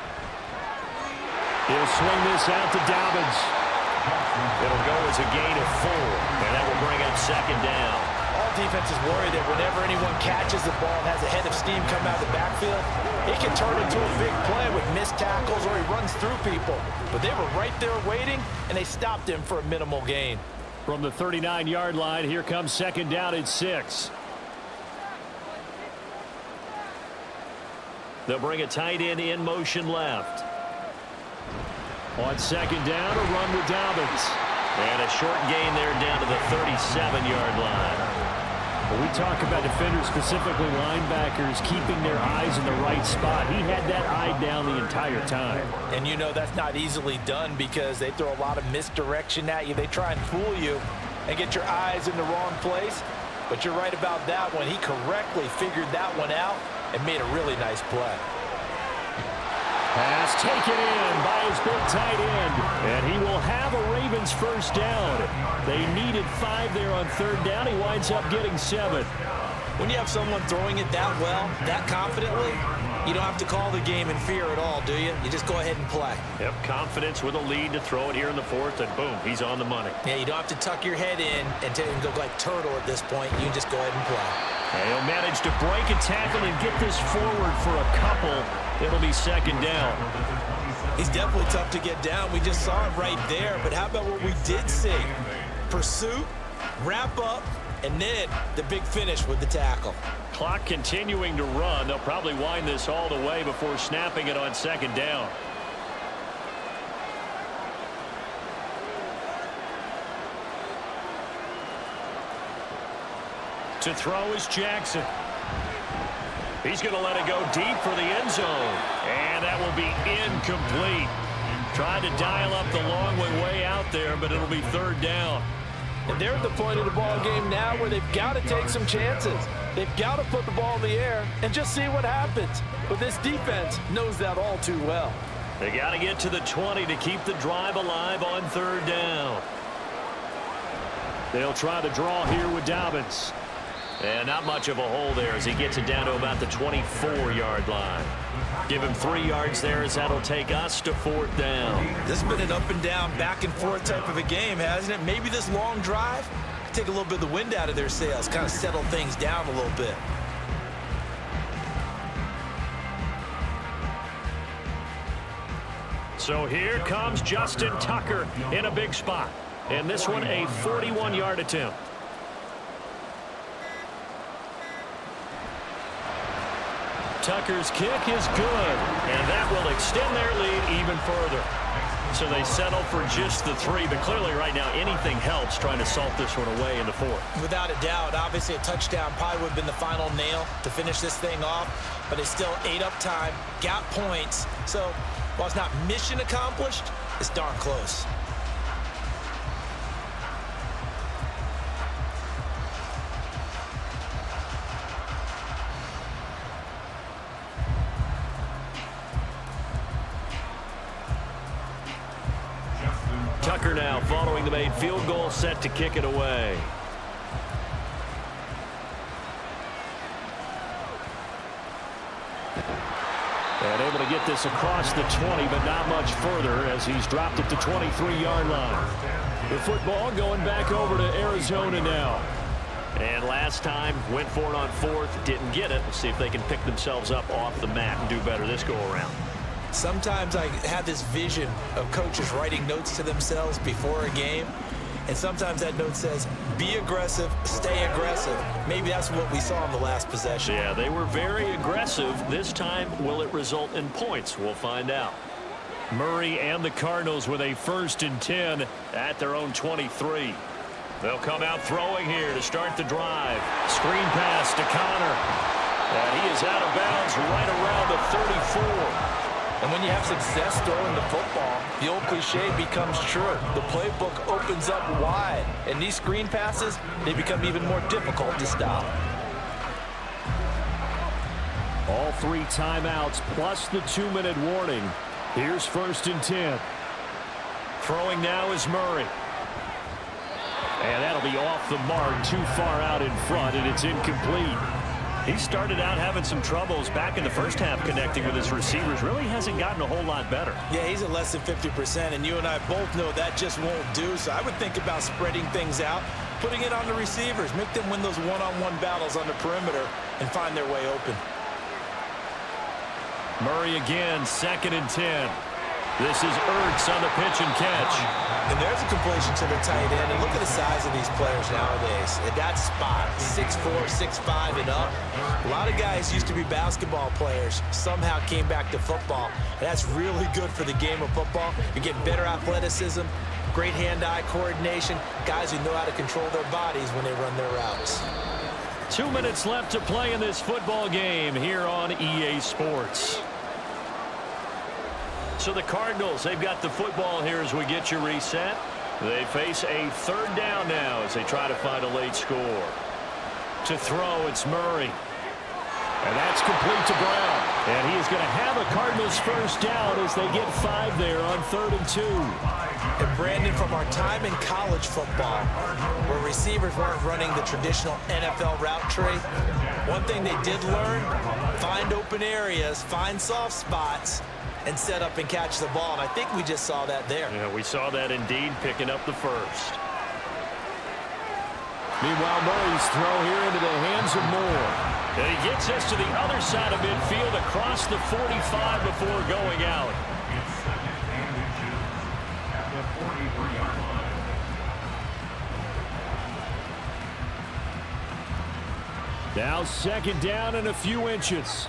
He'll swing this out to Dobbins. It'll go as a gain of 4, and that will bring up second down. All defenses worry that whenever anyone catches the ball and has a head of steam come out of the backfield, it can turn into a big play with missed tackles or he runs through people. But they were right there waiting, and they stopped him for a minimal gain. From the 39-yard line, here comes second down at 6. They'll bring a tight end in motion left. On second down, a run with Dobbins. And a short gain there down to the 37-yard line. When we talk about defenders, specifically linebackers, keeping their eyes in the right spot, he had that eye down the entire time. And you know that's not easily done because they throw a lot of misdirection at you. They try and fool you and get your eyes in the wrong place. But you're right about that one. He correctly figured that one out and made a really nice play. Pass taken in by his big tight end. And he will have a Ravens first down. They needed 5 there on third down. He winds up getting 7. When you have someone throwing it that well, that confidently, you don't have to call the game in fear at all, do you? You just go ahead and play. Yep, confidence with a lead to throw it here in the fourth, and boom, he's on the money. Yeah, you don't have to tuck your head in and go like turtle at this point. You just go ahead and play. And he'll manage to break a tackle and get this forward for a couple. It'll be second down. He's definitely tough to get down. We just saw it right there. But how about what we did see? Pursuit, wrap up, and then the big finish with the tackle. Clock continuing to run. They'll probably wind this all the way before snapping it on second down. To throw is Jackson. He's going to let it go deep for the end zone. And that will be incomplete. Tried to dial up the long way out there, but it'll be third down. And they're at the point of the ball game now where they've got to take some chances. They've got to put the ball in the air and just see what happens. But this defense knows that all too well. They got to get to the 20 to keep the drive alive on third down. They'll try to draw here with Dobbins. And not much of a hole there as he gets it down to about the 24-yard line. Give him 3 yards there as that'll take us to fourth down. This has been an up and down, back and forth type of a game, hasn't it? Maybe this long drive could take a little bit of the wind out of their sails, kind of settle things down a little bit. So here comes Justin Tucker in a big spot. And this one a 41-yard attempt. Tucker's kick is good, and that will extend their lead even further. So they settle for just the 3, but clearly right now anything helps trying to salt this one away in the 4th. Without a doubt, obviously a touchdown probably would have been the final nail to finish this thing off, but it's still ate up time, got points. So while it's not mission accomplished, it's darn close. Tucker now following the made field goal, set to kick it away. And able to get this across the 20, but not much further as he's dropped it to 23-yard line. The football going back over to Arizona now. And last time went for it on 4th, didn't get it. We'll see if they can pick themselves up off the mat and do better this go around. Sometimes I have this vision of coaches writing notes to themselves before a game, and sometimes that note says, be aggressive, stay aggressive. Maybe that's what we saw in the last possession. Yeah, they were very aggressive. This time, will it result in points? We'll find out. Murray and the Cardinals with a 1st and 10 at their own 23. They'll come out throwing here to start the drive. Screen pass to Connor. And he is out of bounds right around the 34. And when you have success throwing the football, the old cliche becomes true. The playbook opens up wide. And these screen passes, they become even more difficult to stop. All 3 timeouts plus the 2-minute warning. Here's 1st and 10. Throwing now is Murray. And that'll be off the mark, too far out in front, and it's incomplete. He started out having some troubles back in the first half connecting with his receivers. Really hasn't gotten a whole lot better. Yeah, he's at less than 50%, and you and I both know that just won't do. So I would think about spreading things out, putting it on the receivers, make them win those one-on-one battles on the perimeter and find their way open. Murray again, 2nd and 10. This is Ertz on the pitch and catch. And there's a completion to the tight end. And look at the size of these players nowadays. At that spot, 6'4", 6'5", and up. A lot of guys used to be basketball players, somehow came back to football. And that's really good for the game of football. You get better athleticism, great hand-eye coordination, guys who know how to control their bodies when they run their routes. 2 minutes left to play in this football game here on EA Sports. So the Cardinals, they've got the football here as we get you reset. They face a 3rd down now as they try to find a late score. To throw, it's Murray. And that's complete to Brown. And he is going to have a Cardinals 1st down as they get 5 there on 3rd and 2. And Brandon, from our time in college football, where receivers weren't running the traditional NFL route tree, one thing they did learn, find open areas, find soft spots, and set up and catch the ball. And I think we just saw that there. Yeah, we saw that indeed, picking up the 1st. Meanwhile, Murray's throw here into the hands of Moore. And he gets us to the other side of midfield across the 45 before going out. Now 2nd down and a few inches.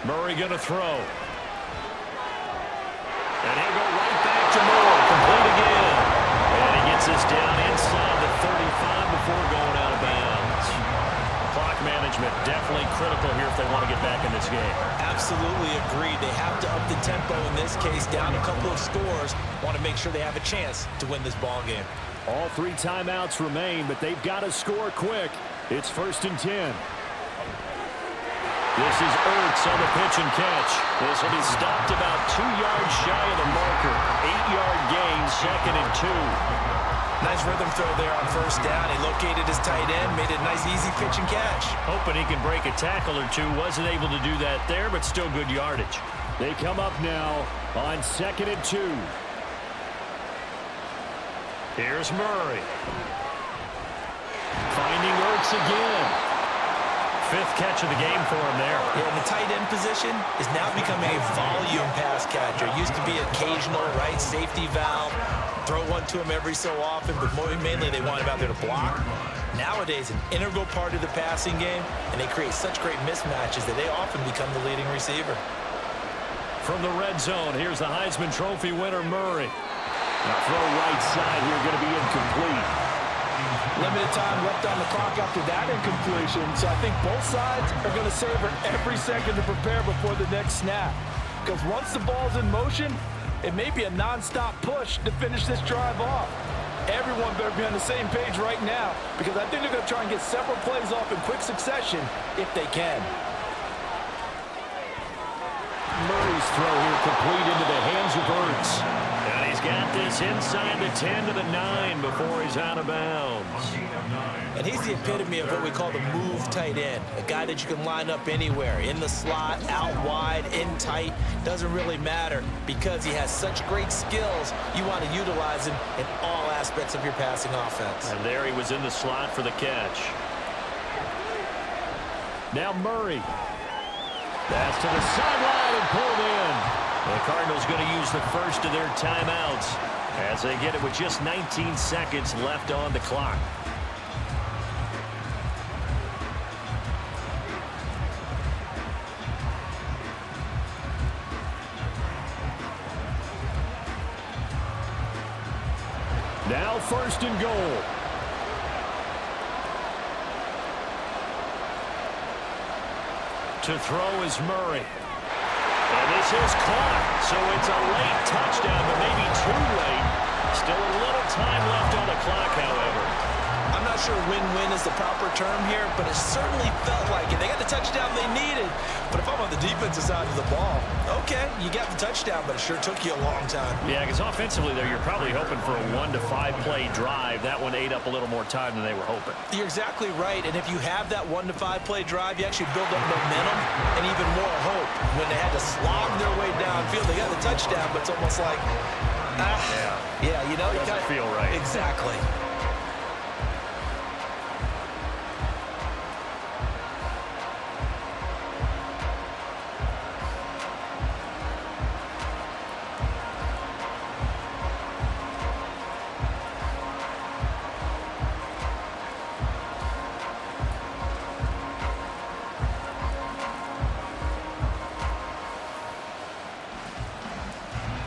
Murray going to throw. And he'll go right back to Moore. Complete again. Gets us down inside the 35 before going out of bounds. Clock management definitely critical here if they want to get back in this game. Absolutely agreed. They have to up the tempo in this case, down a couple of scores. Want to make sure they have a chance to win this ball game. All 3 timeouts remain, but they've got to score quick. It's 1st and 10. This is Ertz on the pitch and catch. This will be stopped about 2 yards shy of the marker. 8-yard gain, 2nd and 2. Nice rhythm throw there on 1st down. He located his tight end, made it a nice, easy pitch and catch. Hoping he can break a tackle or two. Wasn't able to do that there, but still good yardage. They come up now on 2nd and 2. Here's Murray. Finding Ertz again. 5th catch of the game for him there. Yeah, the tight end position is now becoming a volume pass catcher. Used to be occasional, right, safety valve. Throw one to him every so often, but mainly they want him out there to block. Nowadays, an integral part of the passing game, and they create such great mismatches that they often become the leading receiver. From the red zone, here's the Heisman Trophy winner, Murray. Now throw right side here, going to be incomplete. Limited time left on the clock after that incompletion, so I think both sides are going to savor every second to prepare before the next snap. Because once the ball's in motion, it may be a non-stop push to finish this drive off. Everyone better be on the same page right now, because I think they're going to try and get several plays off in quick succession if they can. Murray's throw here complete into the hands of Ertz. And he's got this inside the 10 to the 9 before he's out of bounds. And he's the epitome of what we call the move tight end. A guy that you can line up anywhere, in the slot, out wide, in tight. Doesn't really matter because he has such great skills. You want to utilize him in all aspects of your passing offense. And there he was in the slot for the catch. Now Murray. Pass to the sideline and pulled in. The Cardinals going to use the first of their timeouts as they get it with just 19 seconds left on the clock. Now 1st and goal. To throw is Murray. And this is caught, so it's a late touchdown, but maybe too late. Still a little time left on the clock, however. I'm not sure win-win is the proper term here, but it certainly felt like it. They got the touchdown they needed, but if I'm on the defensive side of the ball, okay, you got the touchdown, but it sure took you a long time. Yeah, because offensively there, you're probably hoping for a 1 to 5 play drive. That one ate up a little more time than they were hoping. You're exactly right, and if you have that 1 to 5 play drive, you actually build up momentum and even more hope. When they had to slog their way downfield, they got the touchdown, but it's almost like, yeah, you know, Doesn't feel right. Exactly.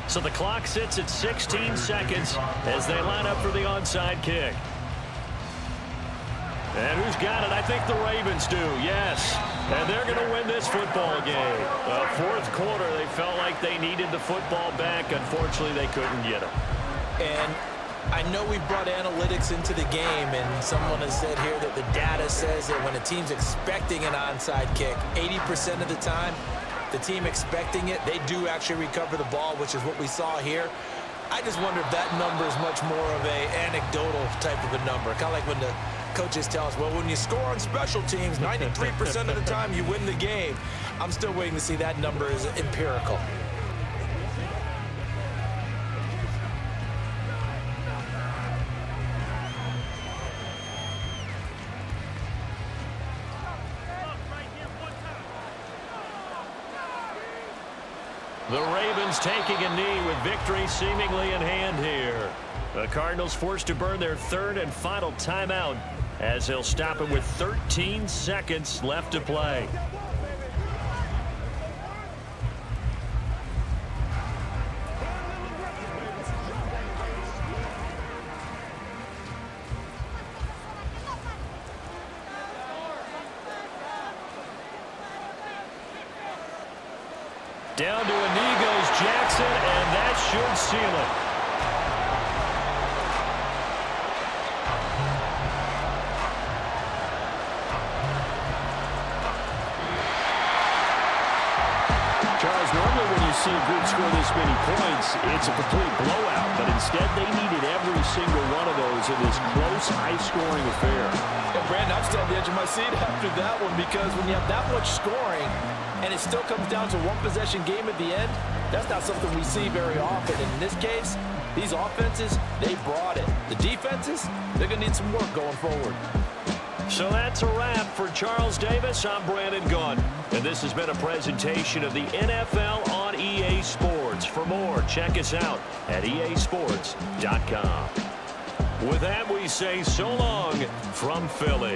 So the clock sits at 16 seconds as they line up for the onside kick. And who's got it? I think the Ravens do, yes. And they're going to win this football game. Fourth quarter, they felt like they needed the football back. Unfortunately, they couldn't get it. And I know we brought analytics into the game, and someone has said here that the data says that when a team's expecting an onside kick, 80% of the time, the team expecting it, they do actually recover the ball, which is what we saw here. I just wonder if that number is much more of a anecdotal type of a number. Kind of like when the coaches tell us, well, when you score on special teams, 93% of the time you win the game. I'm still waiting to see that number is empirical. The Ravens taking a knee with victory seemingly in hand here. The Cardinals forced to burn their third and final timeout as they'll stop it with 13 seconds left to play. Down to a knee goes Jackson, and that should seal it. Charles, normally when you see a group score this many points, it's a complete blowout. But instead, they needed every single one of those in this close, high-scoring affair. And Brandon, I'm still on the edge of my seat after that one, because when you have that much scoring and it still comes down to one possession game at the end, that's not something we see very often. And in this case, these offenses, they brought it. The defenses, they're going to need some work going forward. So that's a wrap for Charles Davis. I'm Brandon Gunn, and this has been a presentation of the NFL on EA Sports. For more, check us out at easports.com. With that, we say so long from Philly.